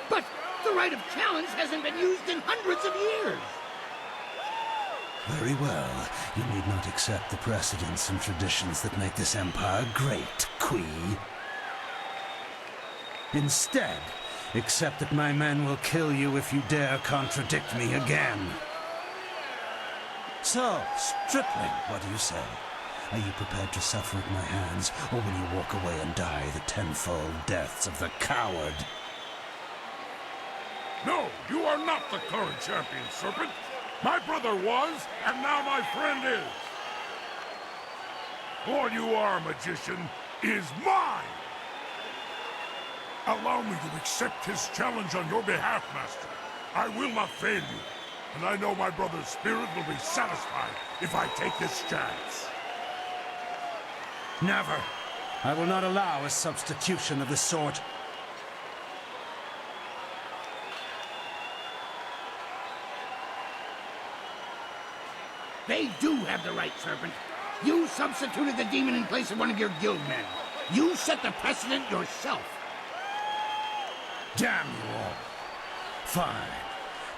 But the right of challenge hasn't been used in hundreds of years. Very well. You need not accept the precedents and traditions that make this empire great, Kui. Instead, accept that my men will kill you if you dare contradict me again. So, stripling, what do you say? Are you prepared to suffer at my hands, or will you walk away and die the tenfold deaths of the coward? No, you are not the current champion, Serpent. My brother was, and now my friend is. All you are, magician, is mine! Allow me to accept his challenge on your behalf, Master. I will not fail you, and I know my brother's spirit will be satisfied if I take this chance. Never. I will not allow a substitution of this sort. They do have the right, Serpent. You substituted the demon in place of one of your guild men. You set the precedent yourself. Damn you all. Fine.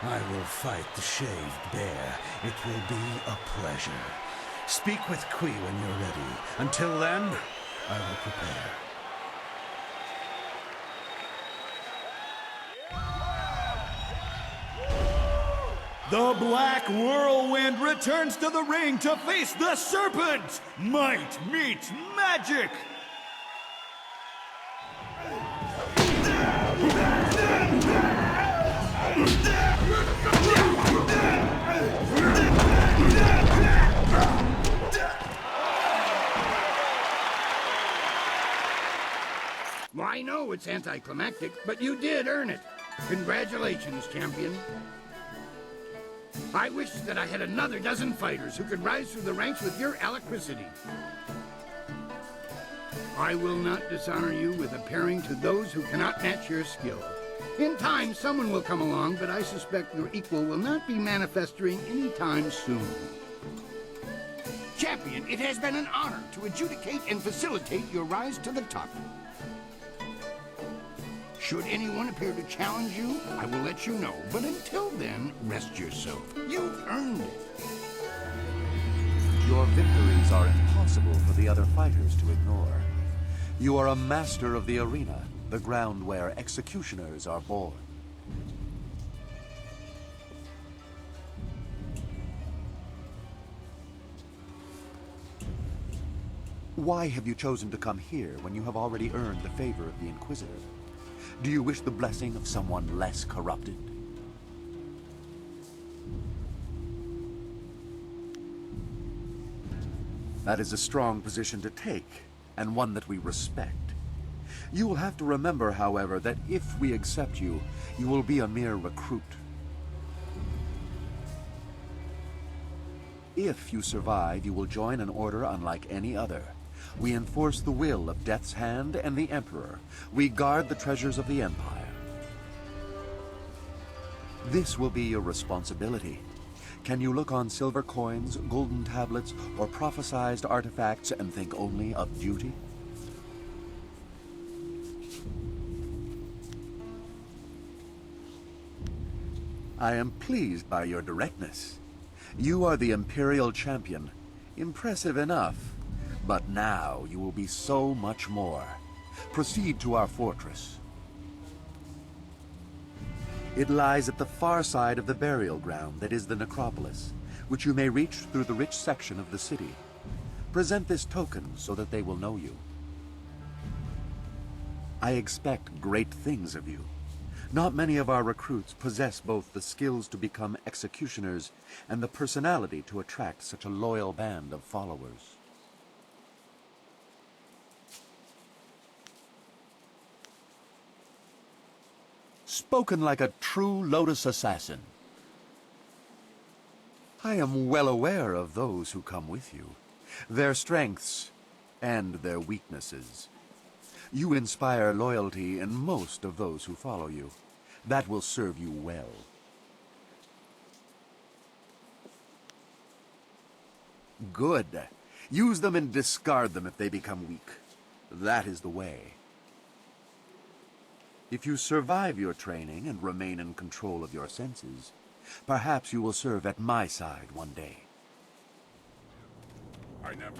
I will fight the shaved bear. It will be a pleasure. Speak with Kui when you're ready. Until then, I will prepare. The Black Whirlwind returns to the ring to face the Serpent! Might meets magic! Well, I know it's anticlimactic, but you did earn it. Congratulations, champion. I wish that I had another dozen fighters who could rise through the ranks with your alacrity. I will not dishonor you with appearing to those who cannot match your skill. In time, someone will come along, but I suspect your equal will not be manifesting anytime soon. Champion, it has been an honor to adjudicate and facilitate your rise to the top. Should anyone appear to challenge you, I will let you know. But until then, rest yourself. You've earned it. Your victories are impossible for the other fighters to ignore. You are a master of the arena, the ground where executioners are born. Why have you chosen to come here when you have already earned the favor of the Inquisitor? Do you wish the blessing of someone less corrupted? That is a strong position to take, and one that we respect. You will have to remember, however, that if we accept you, you will be a mere recruit. If you survive, you will join an order unlike any other. We enforce the will of Death's Hand and the Emperor. We guard the treasures of the Empire. This will be your responsibility. Can you look on silver coins, golden tablets, or prophesized artifacts and think only of duty? I am pleased by your directness. You are the Imperial Champion. Impressive enough. But now you will be so much more. Proceed to our fortress. It lies at the far side of the burial ground that is the necropolis, which you may reach through the rich section of the city. Present this token so that they will know you. I expect great things of you. Not many of our recruits possess both the skills to become executioners and the personality to attract such a loyal band of followers. Spoken like a true Lotus assassin. I am well aware of those who come with you, their strengths and their weaknesses. You inspire loyalty in most of those who follow you. That will serve you well. Good. Use them and discard them if they become weak. That is the way. If you survive your training and remain in control of your senses, perhaps you will serve at my side one day. I never...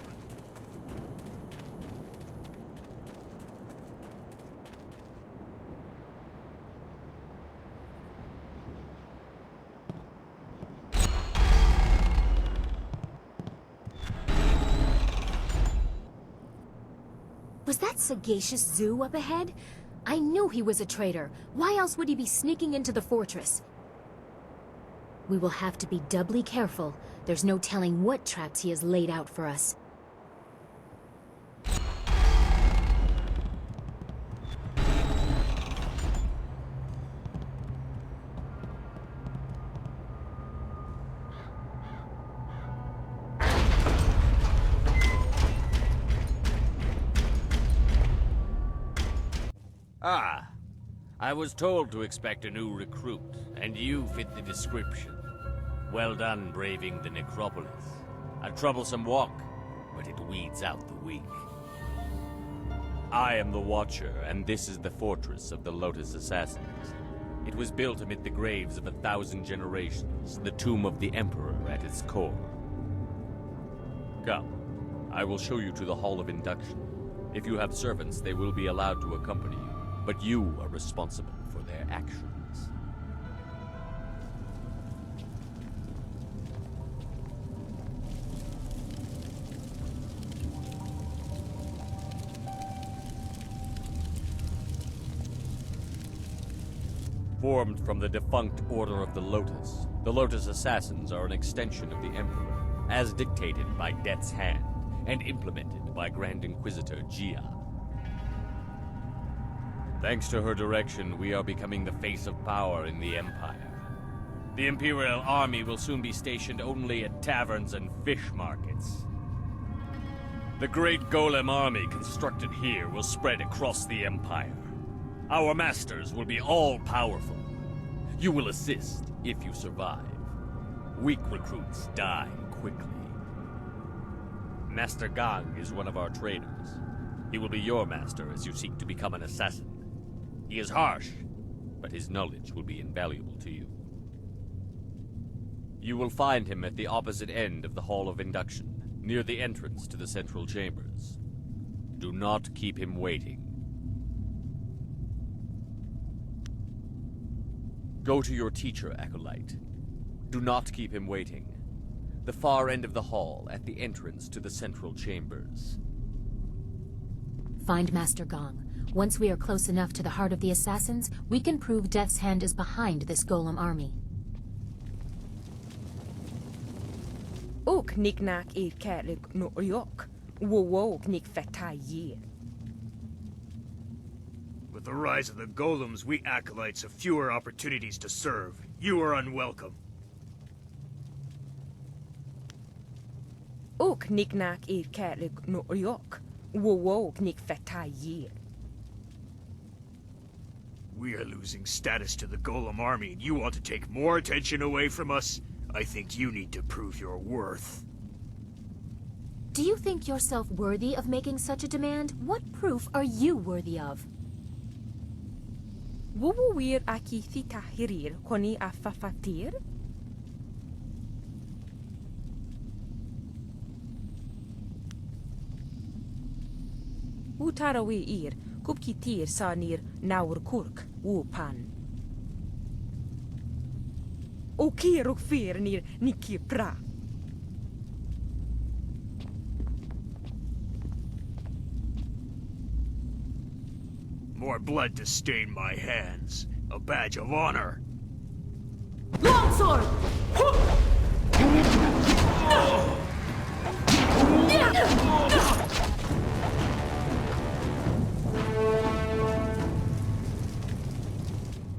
Was that sagacious Zoo up ahead? I knew he was a traitor. Why else would he be sneaking into the fortress? We will have to be doubly careful. There's no telling what traps he has laid out for us. Ah, I was told to expect a new recruit, and you fit the description. Well done braving the necropolis. A troublesome walk, but it weeds out the weak. I am the Watcher, and this is the fortress of the Lotus Assassins. It was built amid the graves of 1,000 generations, the tomb of the Emperor at its core. Come, I will show you to the Hall of Induction. If you have servants, they will be allowed to accompany you. But you are responsible for their actions. Formed from the defunct Order of the Lotus Assassins are an extension of the Emperor, as dictated by Death's Hand, and implemented by Grand Inquisitor Gia. Thanks to her direction, we are becoming the face of power in the Empire. The Imperial Army will soon be stationed only at taverns and fish markets. The great Golem army constructed here will spread across the Empire. Our masters will be all-powerful. You will assist if you survive. Weak recruits die quickly. Master Gang is one of our trainers. He will be your master as you seek to become an assassin. He is harsh, but his knowledge will be invaluable to you. You will find him at the opposite end of the Hall of Induction, near the entrance to the central chambers. Do not keep him waiting. Go to your teacher, Acolyte. Do not keep him waiting. The far end of the hall, at the entrance to the central chambers. Find Master Gong. Once we are close enough to the heart of the assassins, we can prove Death's Hand is behind this Golem army. Ok knick-knack I kärlek no yok. Wo knick fetaye. With the rise of the golems, we acolytes have fewer opportunities to serve. You are unwelcome. Ok knick-knack I kärlek no yok. Wo knick fetaye. We are losing status to the Golem army, and you want to take more attention away from us? I think you need to prove your worth. Do you think yourself worthy of making such a demand? What proof are you worthy of? Wuwir aki thitahirir koni afafatir? Utarawi ir, kupkitir sanir naur kurk, wupan. Okiruk fir nir nikipra. More blood to stain my hands. A badge of honor. Longsword!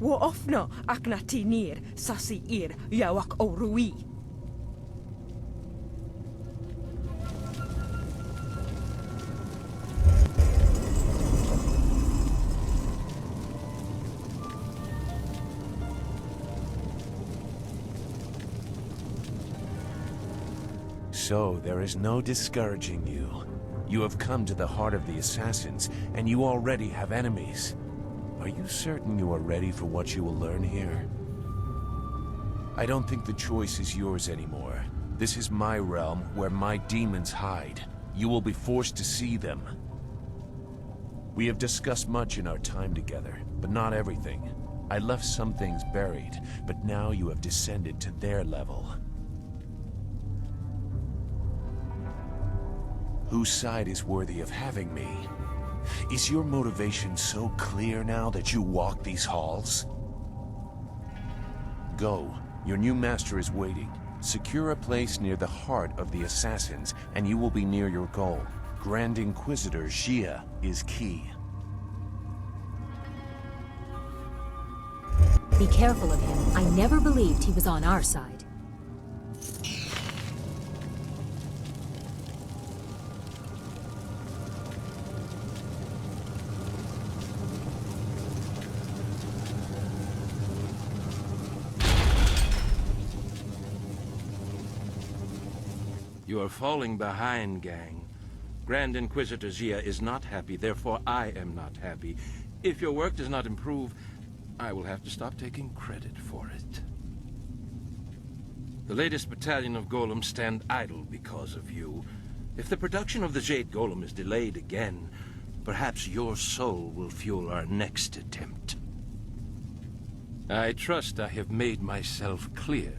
Wo ofno aknatinir sasi ir yawak orui. So there is no discouraging you. You have come to the heart of the assassins, and you already have enemies. Are you certain you are ready for what you will learn here? I don't think the choice is yours anymore. This is my realm, where my demons hide. You will be forced to see them. We have discussed much in our time together, but not everything. I left some things buried, but now you have descended to their level. Whose side is worthy of having me? Is your motivation so clear now that you walk these halls? Go. Your new master is waiting. Secure a place near the heart of the assassins, and you will be near your goal. Grand Inquisitor Jia is key. Be careful of him. I never believed he was on our side. You are falling behind, gang. Grand Inquisitor Jia is not happy, therefore I am not happy. If your work does not improve, I will have to stop taking credit for it. The latest battalion of golems stand idle because of you. If the production of the Jade Golem is delayed again, perhaps your soul will fuel our next attempt. I trust I have made myself clear.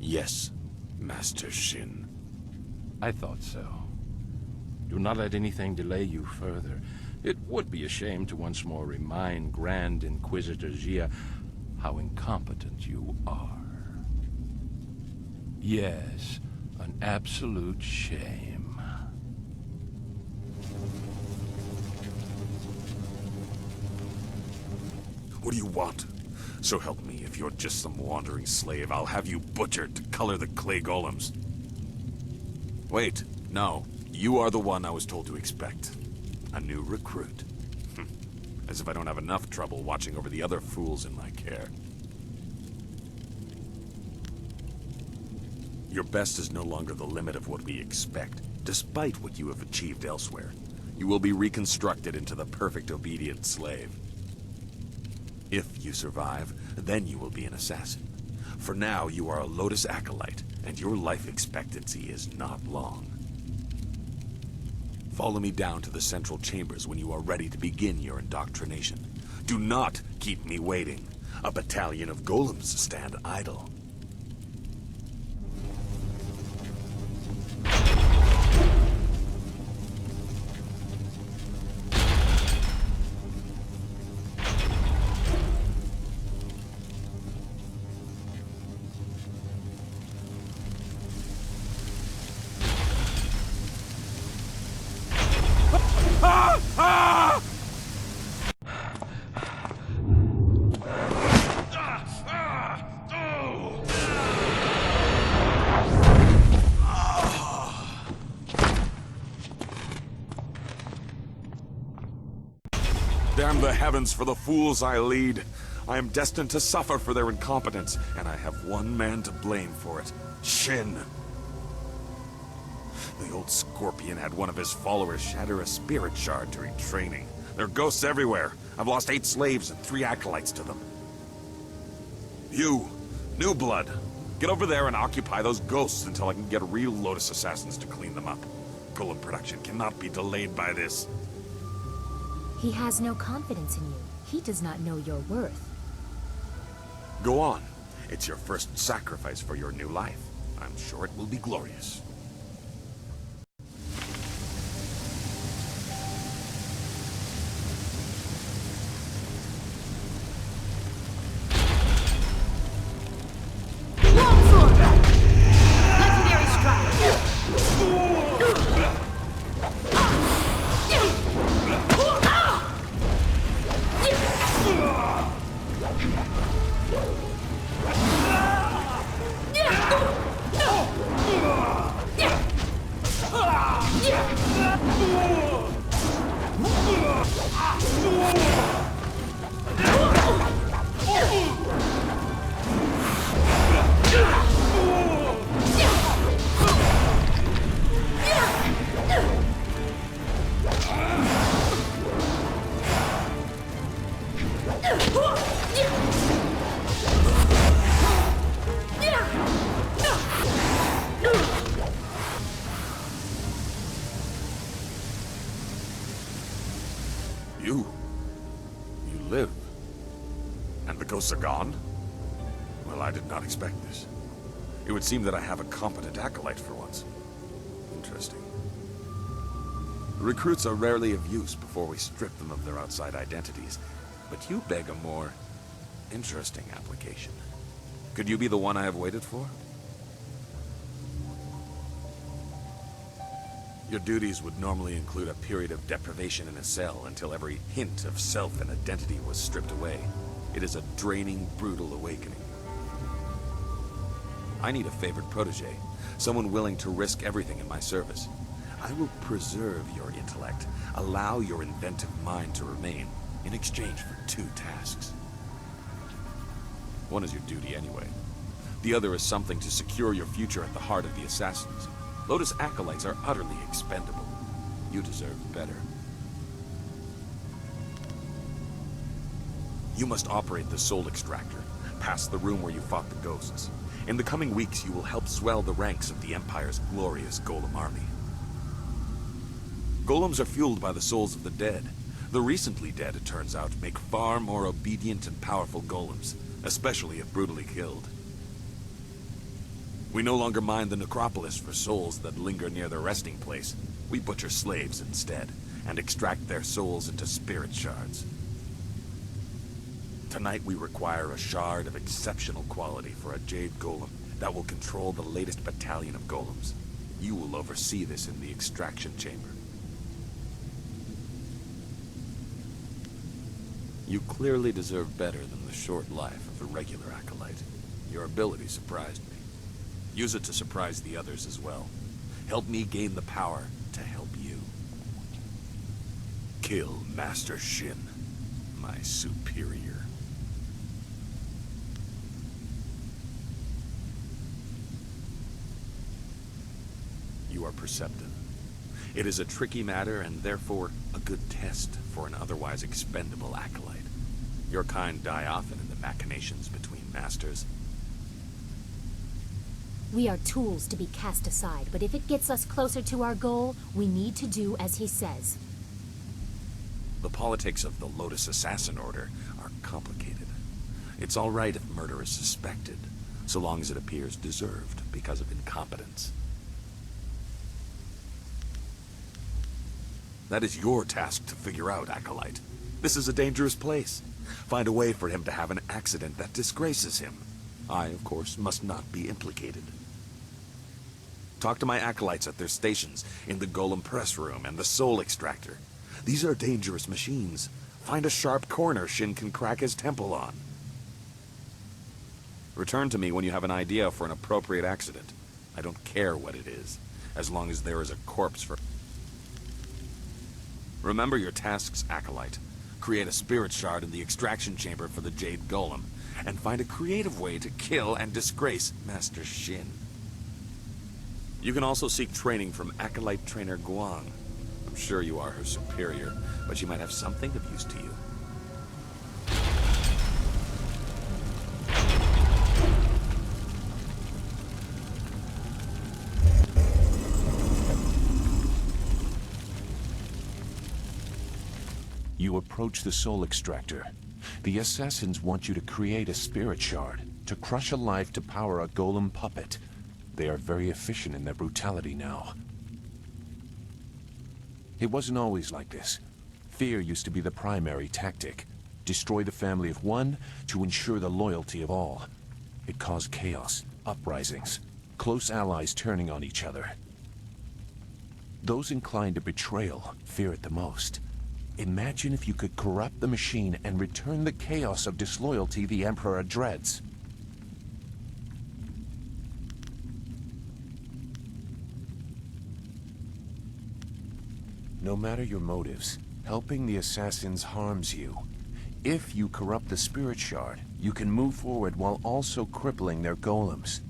Yes, Master Shin. I thought so. Do not let anything delay you further. It would be a shame to once more remind Grand Inquisitor Jia how incompetent you are. Yes, an absolute shame. What do you want? So help me, if you're just some wandering slave, I'll have you butchered to color the clay golems. Wait, no. You are the one I was told to expect. A new recruit. As if I don't have enough trouble watching over the other fools in my care. Your best is no longer the limit of what we expect, despite what you have achieved elsewhere. You will be reconstructed into the perfect obedient slave. If you survive, then you will be an assassin. For now, you are a Lotus Acolyte, and your life expectancy is not long. Follow me down to the central chambers when you are ready to begin your indoctrination. Do not keep me waiting. A battalion of golems stand idle. Damn the heavens for the fools I lead. I am destined to suffer for their incompetence, and I have one man to blame for it. Shin. The old scorpion had one of his followers shatter a spirit shard during training. There are ghosts everywhere. I've lost 8 slaves and 3 acolytes to them. You, New Blood, get over there and occupy those ghosts until I can get real Lotus assassins to clean them up. Golem production cannot be delayed by this. He has no confidence in you. He does not know your worth. Go on. It's your first sacrifice for your new life. I'm sure it will be glorious. Sagan? Well, I did not expect this. It would seem that I have a competent acolyte for once. Interesting. Recruits are rarely of use before we strip them of their outside identities, but you beg a more interesting application. Could you be the one I have waited for? Your duties would normally include a period of deprivation in a cell until every hint of self and identity was stripped away. It is a draining, brutal awakening. I need a favored protege, someone willing to risk everything in my service. I will preserve your intellect, allow your inventive mind to remain, in exchange for 2 tasks. One is your duty anyway. The other is something to secure your future at the heart of the Assassins. Lotus acolytes are utterly expendable. You deserve better. You must operate the Soul Extractor, past the room where you fought the ghosts. In the coming weeks, you will help swell the ranks of the Empire's glorious Golem army. Golems are fueled by the souls of the dead. The recently dead, it turns out, make far more obedient and powerful golems, especially if brutally killed. We no longer mind the necropolis for souls that linger near their resting place. We butcher slaves instead, and extract their souls into spirit shards. Tonight we require a shard of exceptional quality for a Jade Golem that will control the latest battalion of golems. You will oversee this in the extraction chamber. You clearly deserve better than the short life of a regular acolyte. Your ability surprised me. Use it to surprise the others as well. Help me gain the power to help you. Kill Master Shin, my superior. You are perceptive. It is a tricky matter and therefore a good test for an otherwise expendable acolyte. Your kind die often in the machinations between masters. We are tools to be cast aside, but if it gets us closer to our goal, we need to do as he says. The politics of the Lotus Assassin Order are complicated. It's all right if murder is suspected, so long as it appears deserved because of incompetence. That is your task to figure out, Acolyte. This is a dangerous place. Find a way for him to have an accident that disgraces him. I, of course, must not be implicated. Talk to my acolytes at their stations in the Golem Press Room and the Soul Extractor. These are dangerous machines. Find a sharp corner Shin can crack his temple on. Return to me when you have an idea for an appropriate accident. I don't care what it is, as long as there is a corpse for... Remember your tasks, Acolyte. Create a spirit shard in the extraction chamber for the Jade Golem, and find a creative way to kill and disgrace Master Shin. You can also seek training from Acolyte Trainer Guang. I'm sure you are her superior, but she might have something of use to you. You approach the Soul Extractor. The Assassins want you to create a spirit shard, to crush a life to power a golem puppet. They are very efficient in their brutality now. It wasn't always like this. Fear used to be the primary tactic. Destroy the family of one to ensure the loyalty of all. It caused chaos, uprisings, close allies turning on each other. Those inclined to betrayal fear it the most. Imagine if you could corrupt the machine and return the chaos of disloyalty the Emperor dreads. No matter your motives, helping the Assassins harms you. If you corrupt the Spirit Shard, you can move forward while also crippling their golems.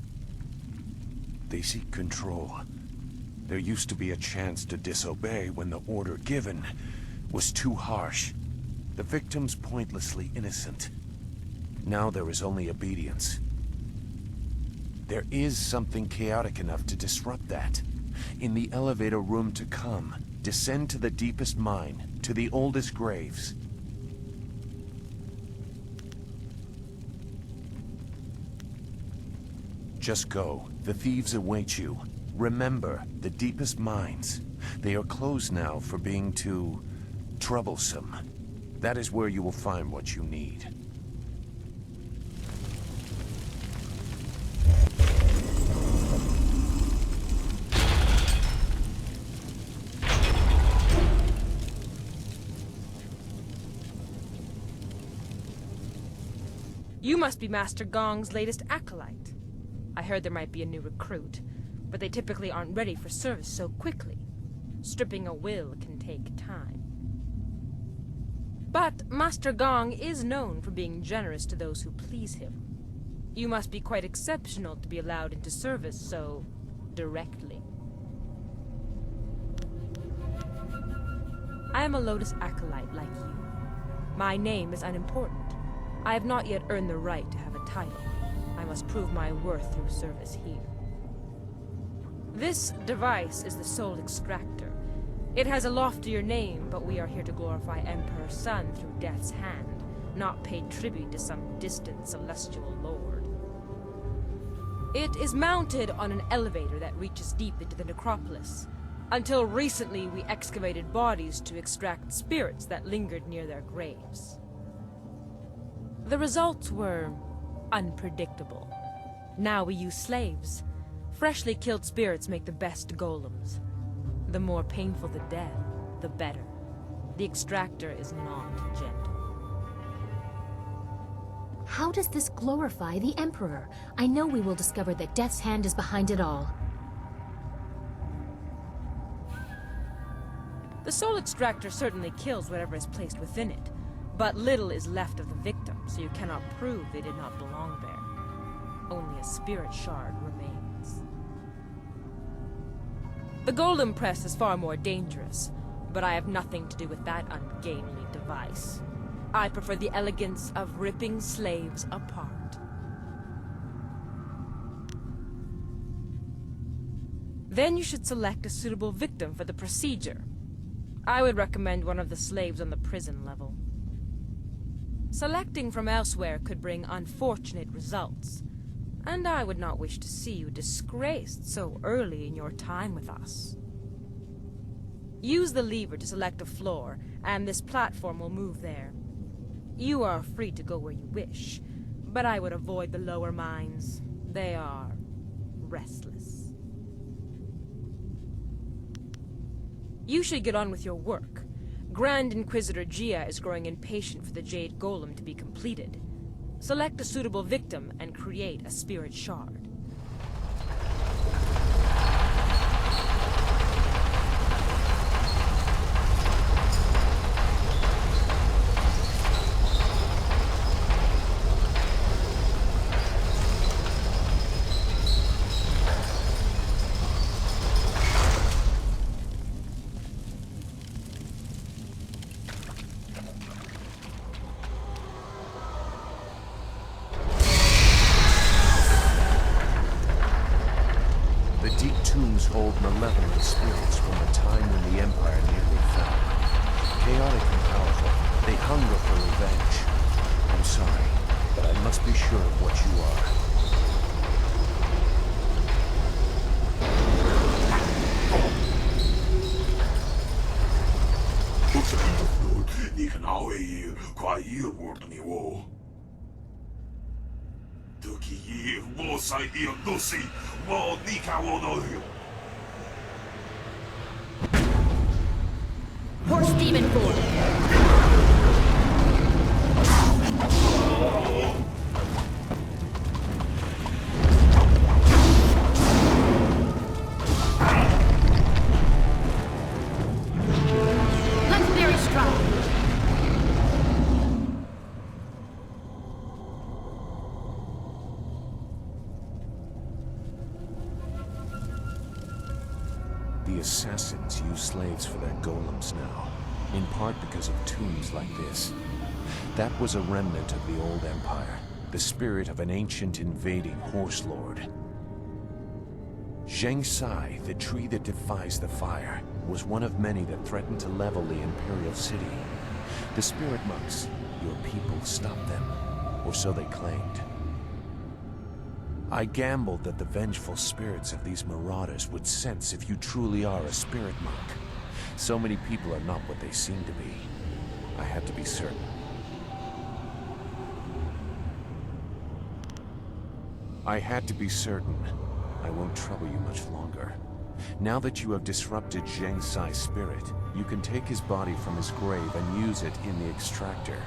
They seek control. There used to be a chance to disobey when the order given was too harsh. The victims pointlessly innocent. Now there is only obedience. There is something chaotic enough to disrupt that. In the elevator room to come, descend to the deepest mine, to the oldest graves. Just go. The thieves await you. Remember, the deepest mines. They are closed now for being too troublesome. That is where you will find what you need. You must be Master Gong's latest acolyte. I heard there might be a new recruit, but they typically aren't ready for service so quickly. Stripping a will can take time. But Master Gong is known for being generous to those who please him. You must be quite exceptional to be allowed into service so directly. I am a Lotus acolyte like you. My name is unimportant. I have not yet earned the right to have a title. I must prove my worth through service here. This device is the Soul Extractor. It has a loftier name, but we are here to glorify Emperor Sun through Death's hand, not pay tribute to some distant celestial lord. It is mounted on an elevator that reaches deep into the necropolis. Until recently, we excavated bodies to extract spirits that lingered near their graves. The results were unpredictable. Now we use slaves. Freshly killed spirits make the best golems. The more painful the death, the better. The extractor is not gentle. How does this glorify the Emperor? I know we will discover that Death's hand is behind it all. The Soul Extractor certainly kills whatever is placed within it, but little is left of the victim, so you cannot prove they did not belong there. Only a spirit shard remains. The Golem Press is far more dangerous, but I have nothing to do with that ungainly device. I prefer the elegance of ripping slaves apart. Then you should select a suitable victim for the procedure. I would recommend one of the slaves on the prison level. Selecting from elsewhere could bring unfortunate results, and I would not wish to see you disgraced so early in your time with us. Use the lever to select a floor, and this platform will move there. You are free to go where you wish, but I would avoid the lower mines. They are restless. You should get on with your work. Grand Inquisitor Gia is growing impatient for the Jade Golem to be completed. Select a suitable victim and create a spirit shard. Hold malevolent spirits from a time when the Empire nearly fell. Chaotic and powerful, they hunger for revenge. I'm sorry, but I must be sure of what you are. ，Horse Demon Form。 The assassins use slaves for their golems now, in part because of tombs like this. That was a remnant of the old Empire, the spirit of an ancient invading horse lord. Zheng Sai, the tree that defies the fire, was one of many that threatened to level the Imperial City. The spirit monks, your people, stopped them, or so they claimed. I gambled that the vengeful spirits of these marauders would sense if you truly are a spirit monk. So many people are not what they seem to be. I had to be certain. I had to be certain. I won't trouble you much longer. Now that you have disrupted Zheng Sai's spirit, you can take his body from his grave and use it in the extractor.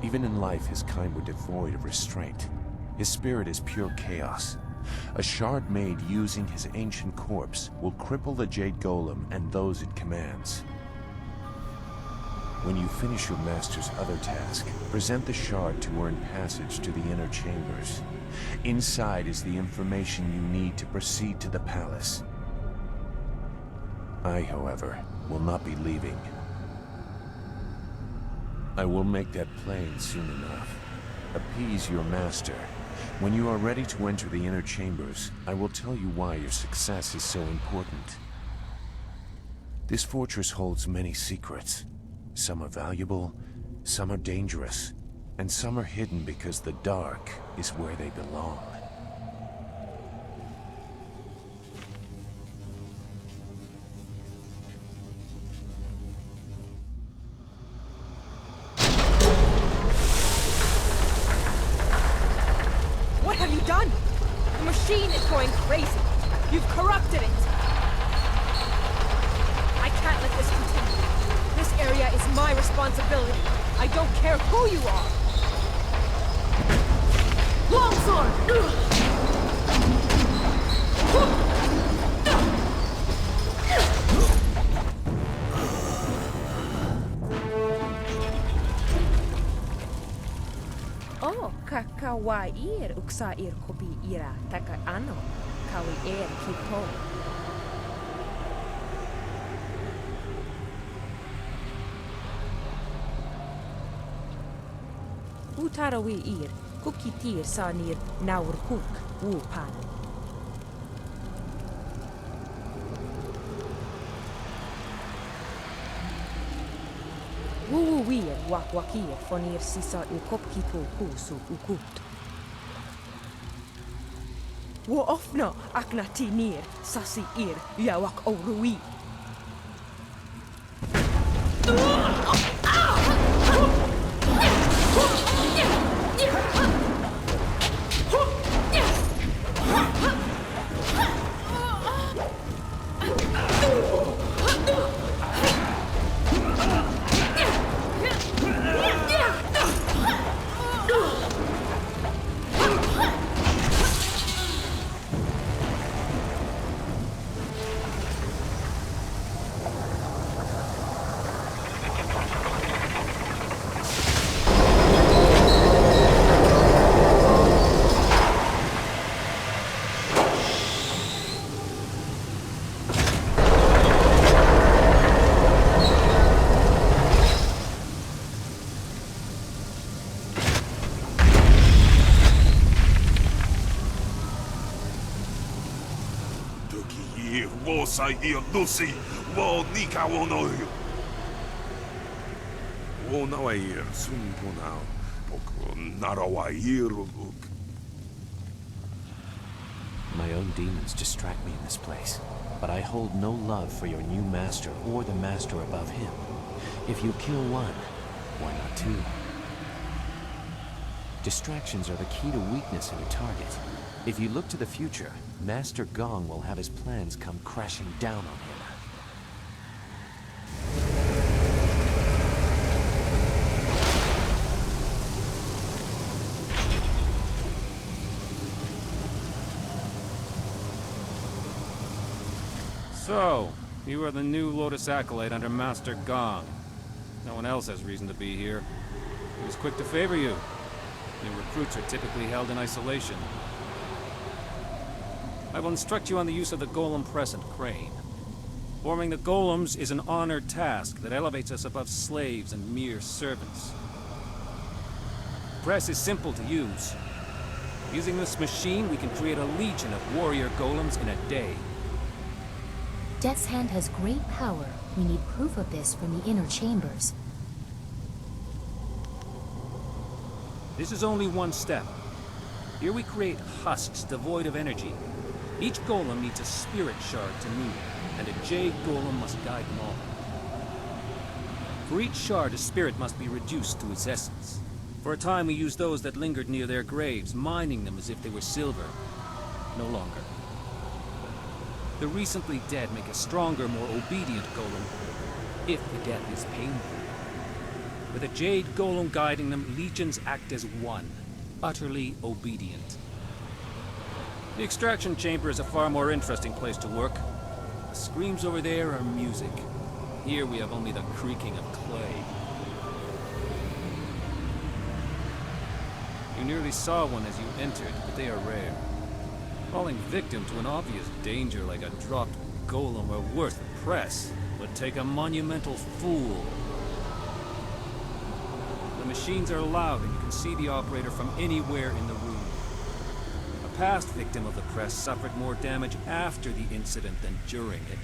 Even in life, his kind were devoid of restraint. His spirit is pure chaos. A shard made using his ancient corpse will cripple the Jade Golem and those it commands. When you finish your master's other task, present the shard to earn passage to the inner chambers. Inside is the information you need to proceed to the palace. I, however, will not be leaving. I will make that plain soon enough. Appease your master. When you are ready to enter the inner chambers, I will tell you why your success is so important. This fortress holds many secrets. Some are valuable, some are dangerous, and some are hidden because the dark is where they belong. What have you done? The machine is going crazy. You've corrupted it. I can't let this continue. This area is my responsibility. I don't care who you are. Longsword! Oh, kakawair uksair kopi ira taka ano kawi kipo. Utarawi ir kukitir sanir naur kuk wupan. Wuwir wakwakir fonir sisa ukopkipo kusu ukut. Wo ofno aknati nir sasi ir yawak oruwi. Sai ia Lucy, wo nika wono. Wono air sun punao. Poko narawa iruk. My own demons distract me in this place, but I hold no love for your new master or the master above him. If you kill one, why not two? Distractions are the key to weakness in a target. If you look to the future, Master Gong will have his plans come crashing down on him. So, you are the new Lotus Acolyte under Master Gong. No one else has reason to be here. He was quick to favor you. New recruits are typically held in isolation. I will instruct you on the use of the Golem Press and Crane. Forming the Golems is an honored task that elevates us above slaves and mere servants. Press is simple to use. Using this machine, we can create a legion of warrior Golems in a day. Death's Hand has great power. We need proof of this from the inner chambers. This is only one step. Here we create husks devoid of energy. Each golem needs a spirit shard to move, and a jade golem must guide them all. For each shard, a spirit must be reduced to its essence. For a time we used those that lingered near their graves, mining them as if they were silver. No longer. The recently dead make a stronger, more obedient golem, if the death is painful. With a jade golem guiding them, legions act as one, utterly obedient. The extraction chamber is a far more interesting place to work. The screams over there are music. Here we have only the creaking of clay. You nearly saw one as you entered, but they are rare. Falling victim to an obvious danger like a dropped golem or worse, the press would take a monumental fool. The machines are loud and you can see the operator from anywhere in the room. A past victim of the press suffered more damage after the incident than during it.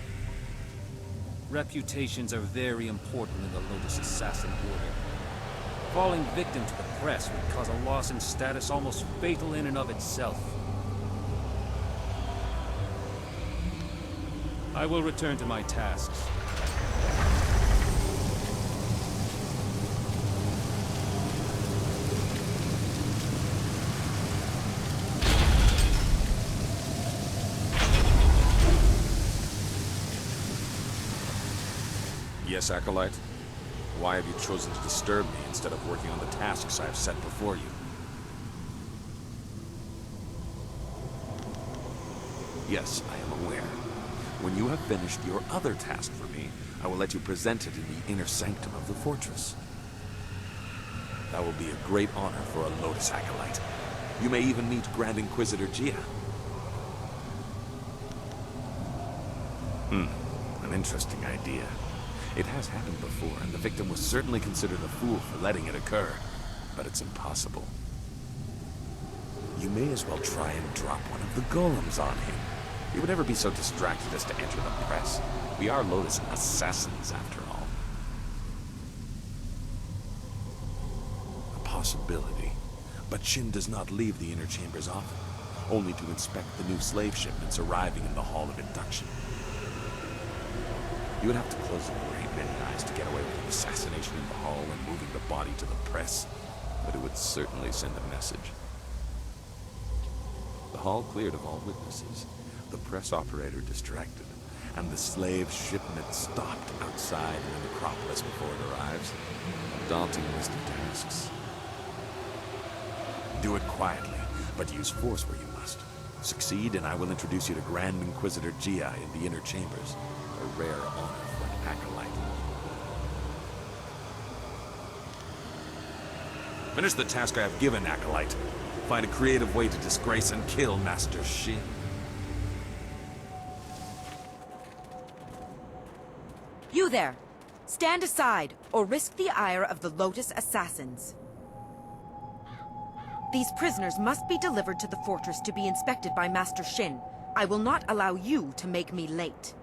Reputations are very important in the Lotus Assassin Order. Falling victim to the press would cause a loss in status almost fatal in and of itself. I will return to my tasks. Yes, Acolyte? Why have you chosen to disturb me instead of working on the tasks I have set before you? Yes, I am aware. When you have finished your other task for me, I will let you present it in the inner sanctum of the fortress. That will be a great honor for a Lotus Acolyte. You may even meet Grand Inquisitor Gia. An interesting idea. It has happened before, and the victim was certainly considered a fool for letting it occur. But it's impossible. You may as well try and drop one of the golems on him. He would never be so distracted as to enter the press. We are Lotus Assassins, after all. A possibility. But Shin does not leave the inner chambers often, only to inspect the new slave shipments arriving in the Hall of Induction. You would have to close a great many eyes to get away with an assassination in the hall and moving the body to the press, but it would certainly send a message. The hall cleared of all witnesses, the press operator distracted, and the slave shipment stopped outside in the necropolis before it arrives. A daunting list of tasks. Do it quietly, but use force where you must. Succeed, and I will introduce you to Grand Inquisitor Gia in the inner chambers. A rare honor for an acolyte. Finish the task I have given, Acolyte. Find a creative way to disgrace and kill Master Shin. You there! Stand aside, or risk the ire of the Lotus Assassins. These prisoners must be delivered to the fortress to be inspected by Master Shin. I will not allow you to make me late.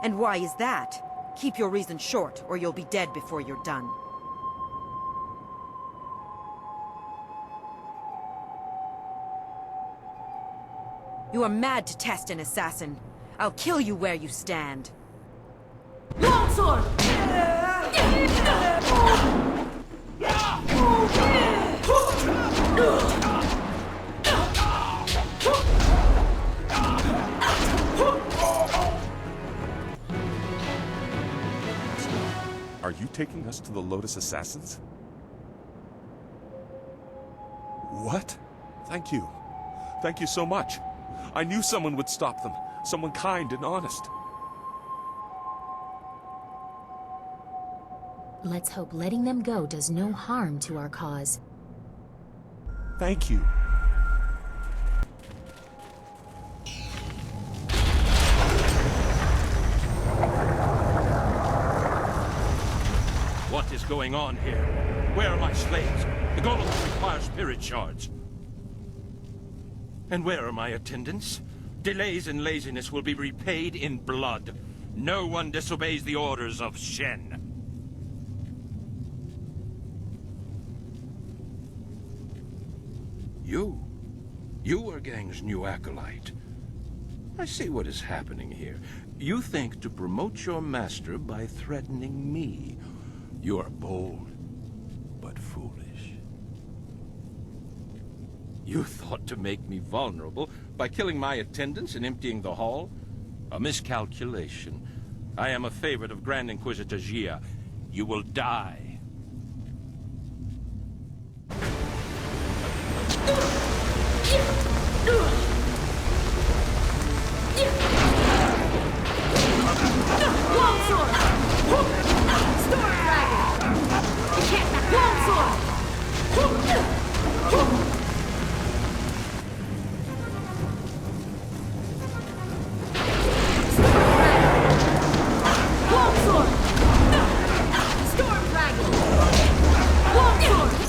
And why is that? Keep your reason short, or you'll be dead before you're done. You are mad to test an assassin. I'll kill you where you stand. Longsword! Are you taking us to the Lotus Assassins? What? Thank you. Thank you so much. I knew someone would stop them. Someone kind and honest. Let's hope letting them go does no harm to our cause. Thank you. What is going on here? Where are my slaves? The golems require spirit shards. And where are my attendants? Delays and laziness will be repaid in blood. No one disobeys the orders of Shen. You? You are Gang's new acolyte. I see what is happening here. You think to promote your master by threatening me. You are bold, but foolish. You thought to make me vulnerable by killing my attendants and emptying the hall? A miscalculation. I am a favorite of Grand Inquisitor Gia. You will die. Longsword! Storm Dragon! You can't back Longsword! Longsword! Storm Dragon! Longsword!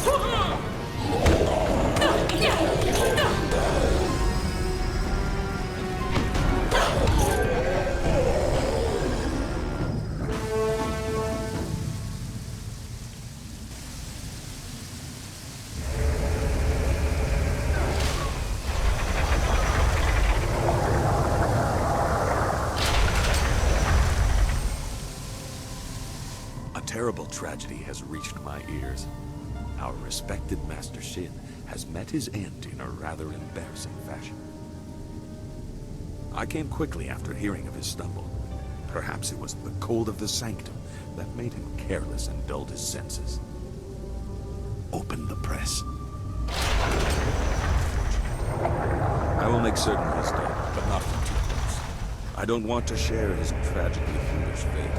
A terrible tragedy has reached my ears. Our respected Master Shin has met his end in a rather embarrassing fashion. I came quickly after hearing of his stumble. Perhaps it was the cold of the sanctum that made him careless and dulled his senses. Open the press. I will make certain he's dead, but not from too close. I don't want to share his tragically foolish fate.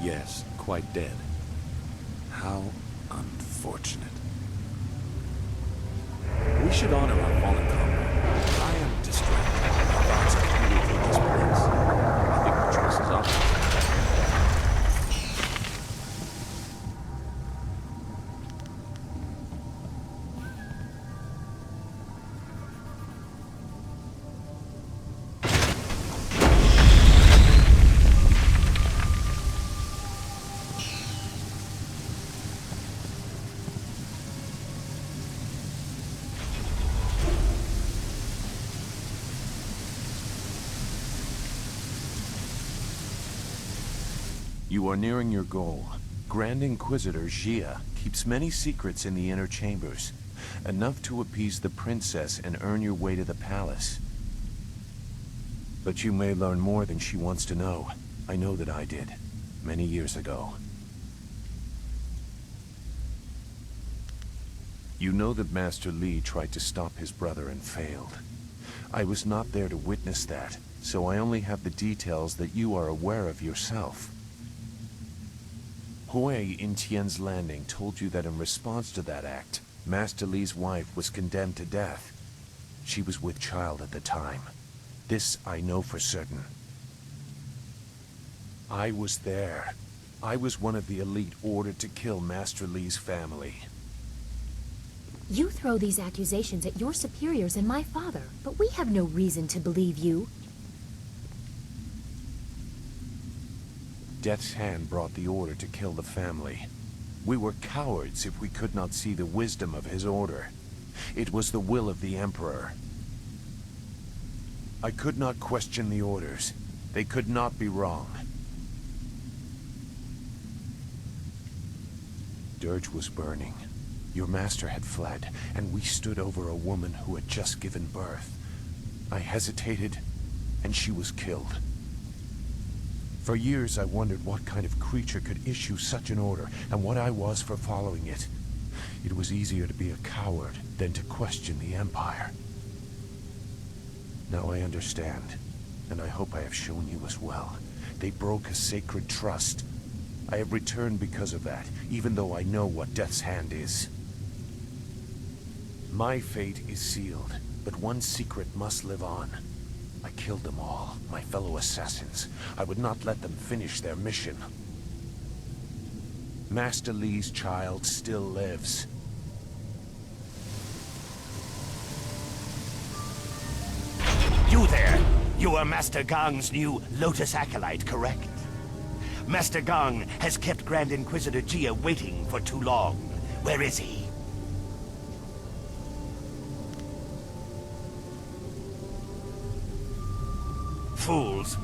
Yes, quite dead. How unfortunate. We should honor our fallen comrade. I am distracted. My thoughts continue to this place. I think the choice is obvious. You are nearing your goal. Grand Inquisitor Gia keeps many secrets in the inner chambers. Enough to appease the princess and earn your way to the palace. But you may learn more than she wants to know. I know that I did, many years ago. You know that Master Li tried to stop his brother and failed. I was not there to witness that, so I only have the details that you are aware of yourself. Hui in Tien's Landing told you that in response to that act, Master Li's wife was condemned to death. She was with child at the time. This I know for certain. I was there. I was one of the elite ordered to kill Master Li's family. You throw these accusations at your superiors and my father, but we have no reason to believe you. Death's hand brought the order to kill the family. We were cowards if we could not see the wisdom of his order. It was the will of the Emperor. I could not question the orders. They could not be wrong. Dirge was burning. Your master had fled, and we stood over a woman who had just given birth. I hesitated, and she was killed. For years I wondered what kind of creature could issue such an order, and what I was for following it. It was easier to be a coward than to question the Empire. Now I understand, and I hope I have shown you as well. They broke a sacred trust. I have returned because of that, even though I know what Death's Hand is. My fate is sealed, but one secret must live on. I killed them all, my fellow assassins. I would not let them finish their mission. Master Li's child still lives. You there! You are Master Gang's new Lotus Acolyte, correct? Master Gong has kept Grand Inquisitor Gia waiting for too long. Where is he? Fools.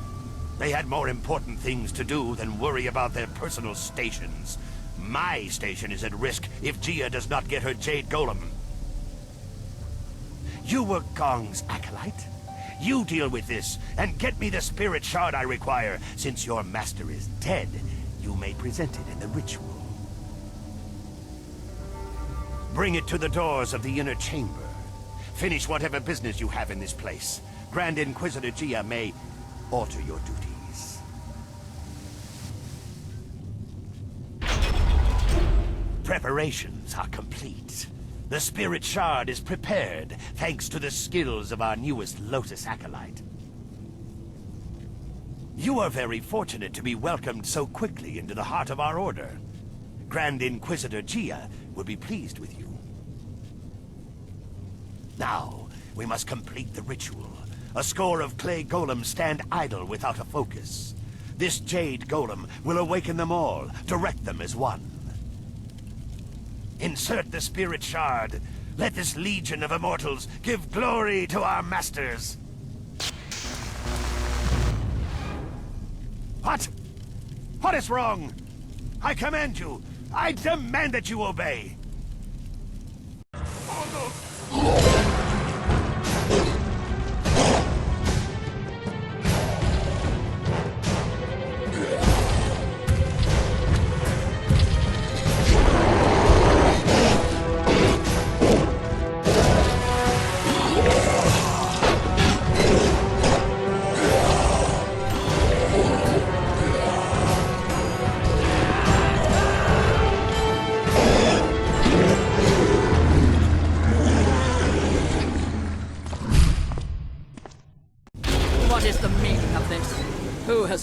They had more important things to do than worry about their personal stations. My station is at risk if Gia does not get her Jade Golem. You were Gong's acolyte? You deal with this, and get me the spirit shard I require. Since your master is dead, you may present it in the ritual. Bring it to the doors of the inner chamber. Finish whatever business you have in this place. Grand Inquisitor Gia may alter your duties. Preparations are complete. The spirit shard is prepared, thanks to the skills of our newest Lotus acolyte. You are very fortunate to be welcomed so quickly into the heart of our order. Grand Inquisitor Gia will be pleased with you. Now, we must complete the ritual. A score of clay golems stand idle without a focus. This Jade Golem will awaken them all, direct them as one. Insert the spirit shard. Let this legion of immortals give glory to our masters. What? What is wrong? I command you. I demand that you obey.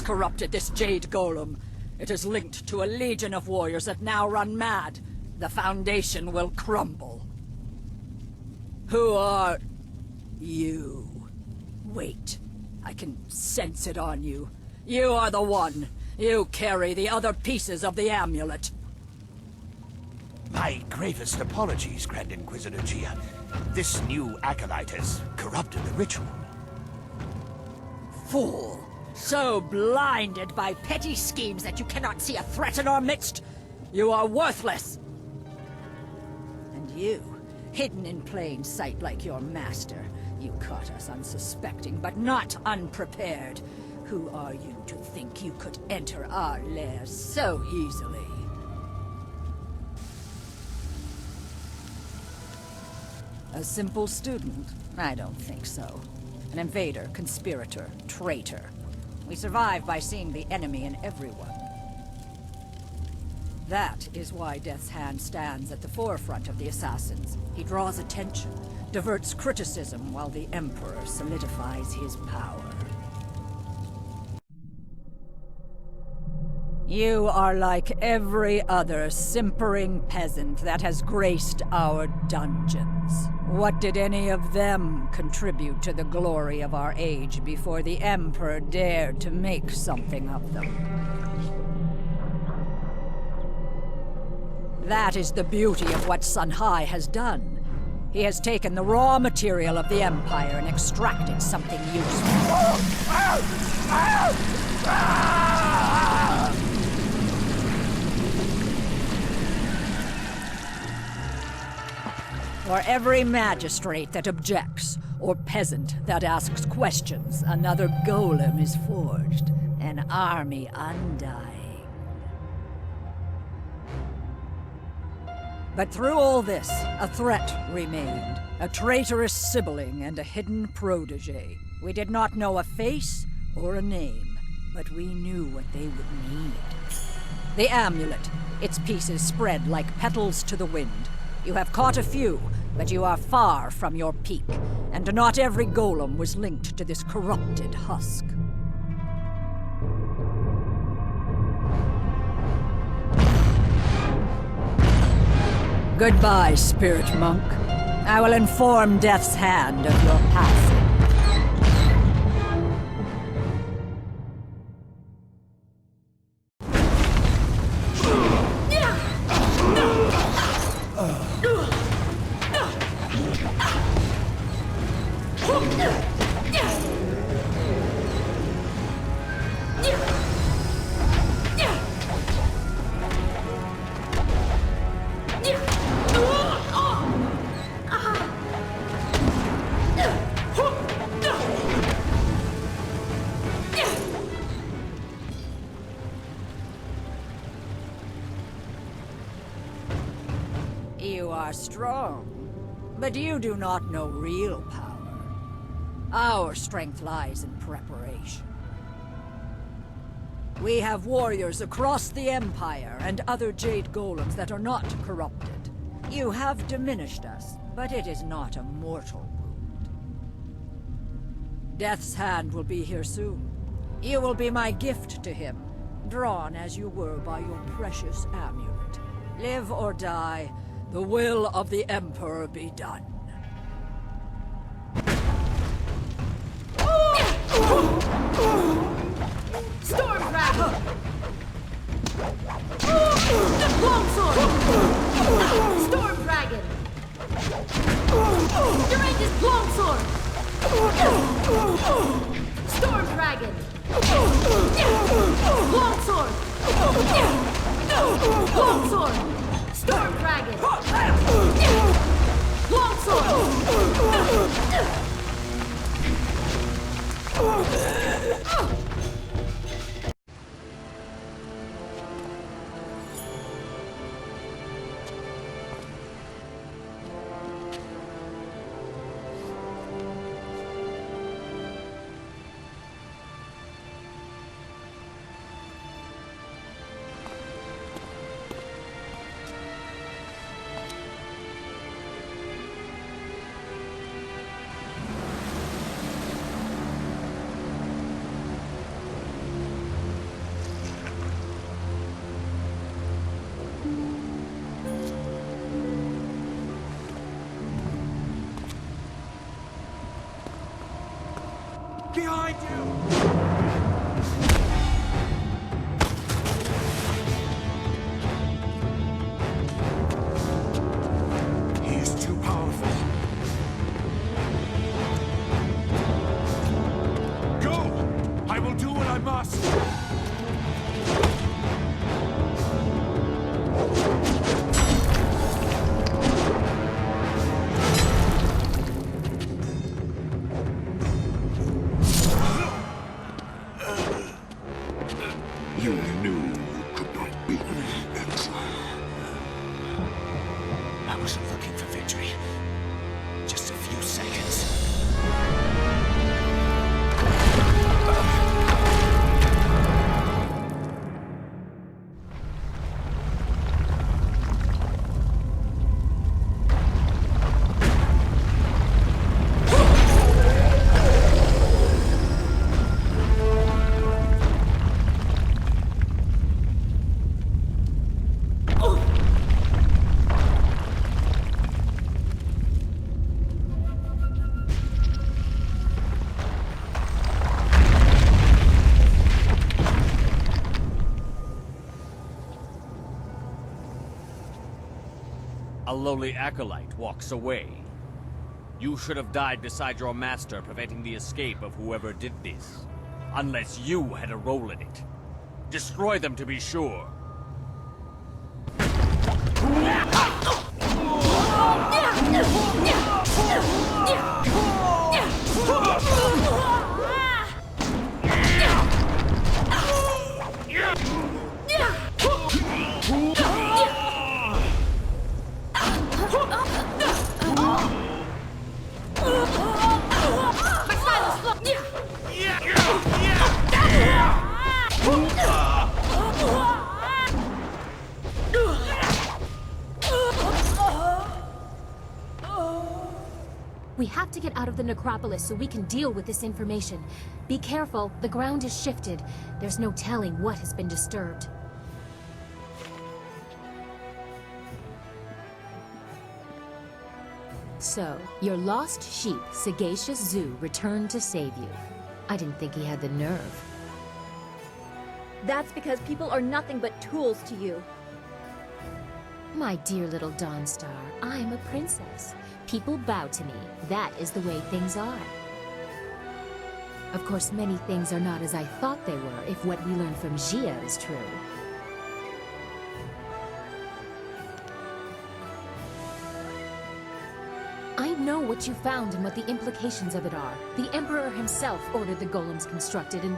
Corrupted this Jade Golem. It is linked to a legion of warriors that now run mad. The Foundation will crumble. Who are you? Wait, I can sense it on you. You are the one. You carry the other pieces of the amulet. My gravest apologies, Grand Inquisitor Gia. This new acolyte has corrupted the ritual. Fool! So blinded by petty schemes that you cannot see a threat in our midst? You are worthless! And you, hidden in plain sight like your master, you caught us unsuspecting but not unprepared. Who are you to think you could enter our lair so easily? A simple student? I don't think so. An invader, conspirator, traitor. We survive by seeing the enemy in everyone. That is why Death's Hand stands at the forefront of the assassins. He draws attention, diverts criticism while the Emperor solidifies his power. You are like every other simpering peasant that has graced our dungeons. What did any of them contribute to the glory of our age before the Emperor dared to make something of them? That is the beauty of what Sun Hai has done. He has taken the raw material of the Empire and extracted something useful. For every magistrate that objects, or peasant that asks questions, another golem is forged, an army undying. But through all this, a threat remained, a traitorous sibling and a hidden protege. We did not know a face or a name, but we knew what they would need. The amulet, its pieces spread like petals to the wind. You have caught a few, but you are far from your peak, and not every golem was linked to this corrupted husk. Goodbye, Spirit Monk. I will inform Death's Hand of your passing. You are strong, but you do not know real power. Our strength lies in preparation. We have warriors across the Empire and other Jade Golems that are not corrupted. You have diminished us, but it is not a mortal wound. Death's hand will be here soon. You will be my gift to him, drawn as you were by your precious amulet. Live or die, the will of the Emperor be done. Storm Dragon! Longsword! Storm Dragon! Durang's Longsword! Storm Dragon! Longsword! Longsword! Storm Dragon! Longsword! Behind you! He is too powerful. Go! I will do what I must. You knew you could not beat me, exile. I wasn't looking for victory. Just a few seconds. A lowly acolyte walks away. You should have died beside your master, preventing the escape of whoever did this. Unless you had a role in it. Destroy them to be sure. We have to get out of the necropolis so we can deal with this information. Be careful, the ground is shifted. There's no telling what has been disturbed. So, your lost sheep, Sagacious Zoo, returned to save you. I didn't think he had the nerve. That's because people are nothing but tools to you. My dear little Dawnstar, I am a princess. People bow to me. That is the way things are. Of course, many things are not as I thought they were, if what we learned from Gia is true. I know what you found and what the implications of it are. The Emperor himself ordered the golems constructed, and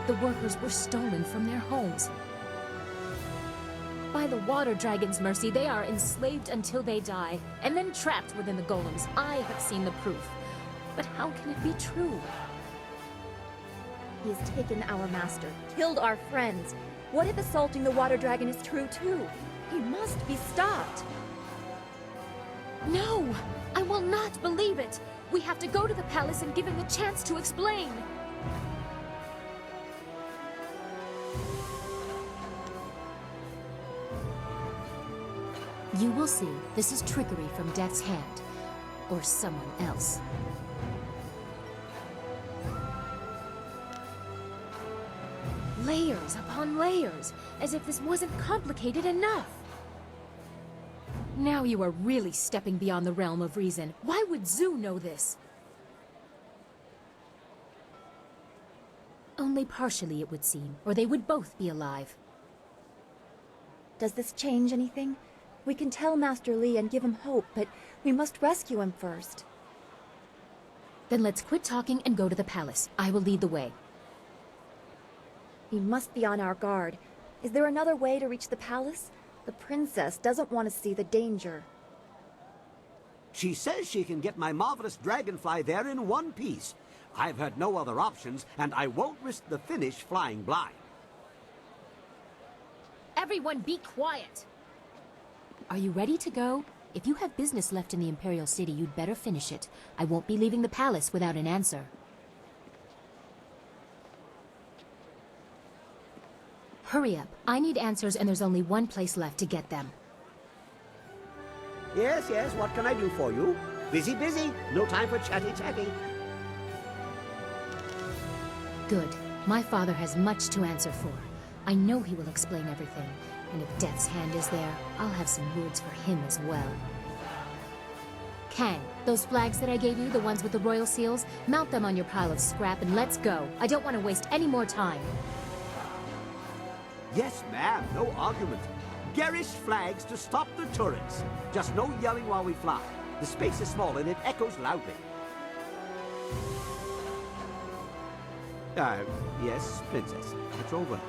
the workers were stolen from their homes. By the water dragon's mercy, they are enslaved until they die, and then trapped within the golems. I have seen the proof. But how can it be true? He has taken our master, killed our friends. What if assaulting the water dragon is true too? He must be stopped. No! I will not believe it! We have to go to the palace and give him a chance to explain! You will see, this is trickery from Death's hand. Or someone else. Layers upon layers, as if this wasn't complicated enough. Now you are really stepping beyond the realm of reason. Why would Zoo know this? Only partially, it would seem, or they would both be alive. Does this change anything? We can tell Master Li and give him hope, but we must rescue him first. Then let's quit talking and go to the palace. I will lead the way. We must be on our guard. Is there another way to reach the palace? The princess doesn't want to see the danger. She says she can get my marvelous dragonfly there in one piece. I've heard no other options, and I won't risk the finish flying blind. Everyone be quiet! Are you ready to go? If you have business left in the Imperial City, you'd better finish it. I won't be leaving the palace without an answer. Hurry up. I need answers, and there's only one place left to get them. Yes, yes, what can I do for you? Busy, busy. No time for chatty-chatty. Good. My father has much to answer for. I know he will explain everything. And if Death's hand is there, I'll have some words for him as well. Kang, those flags that I gave you, the ones with the royal seals, mount them on your pile of scrap and let's go. I don't want to waste any more time. Yes, ma'am, no argument. Garish flags to stop the turrets. Just no yelling while we fly. The space is small and it echoes loudly. Yes, Princess. It's over.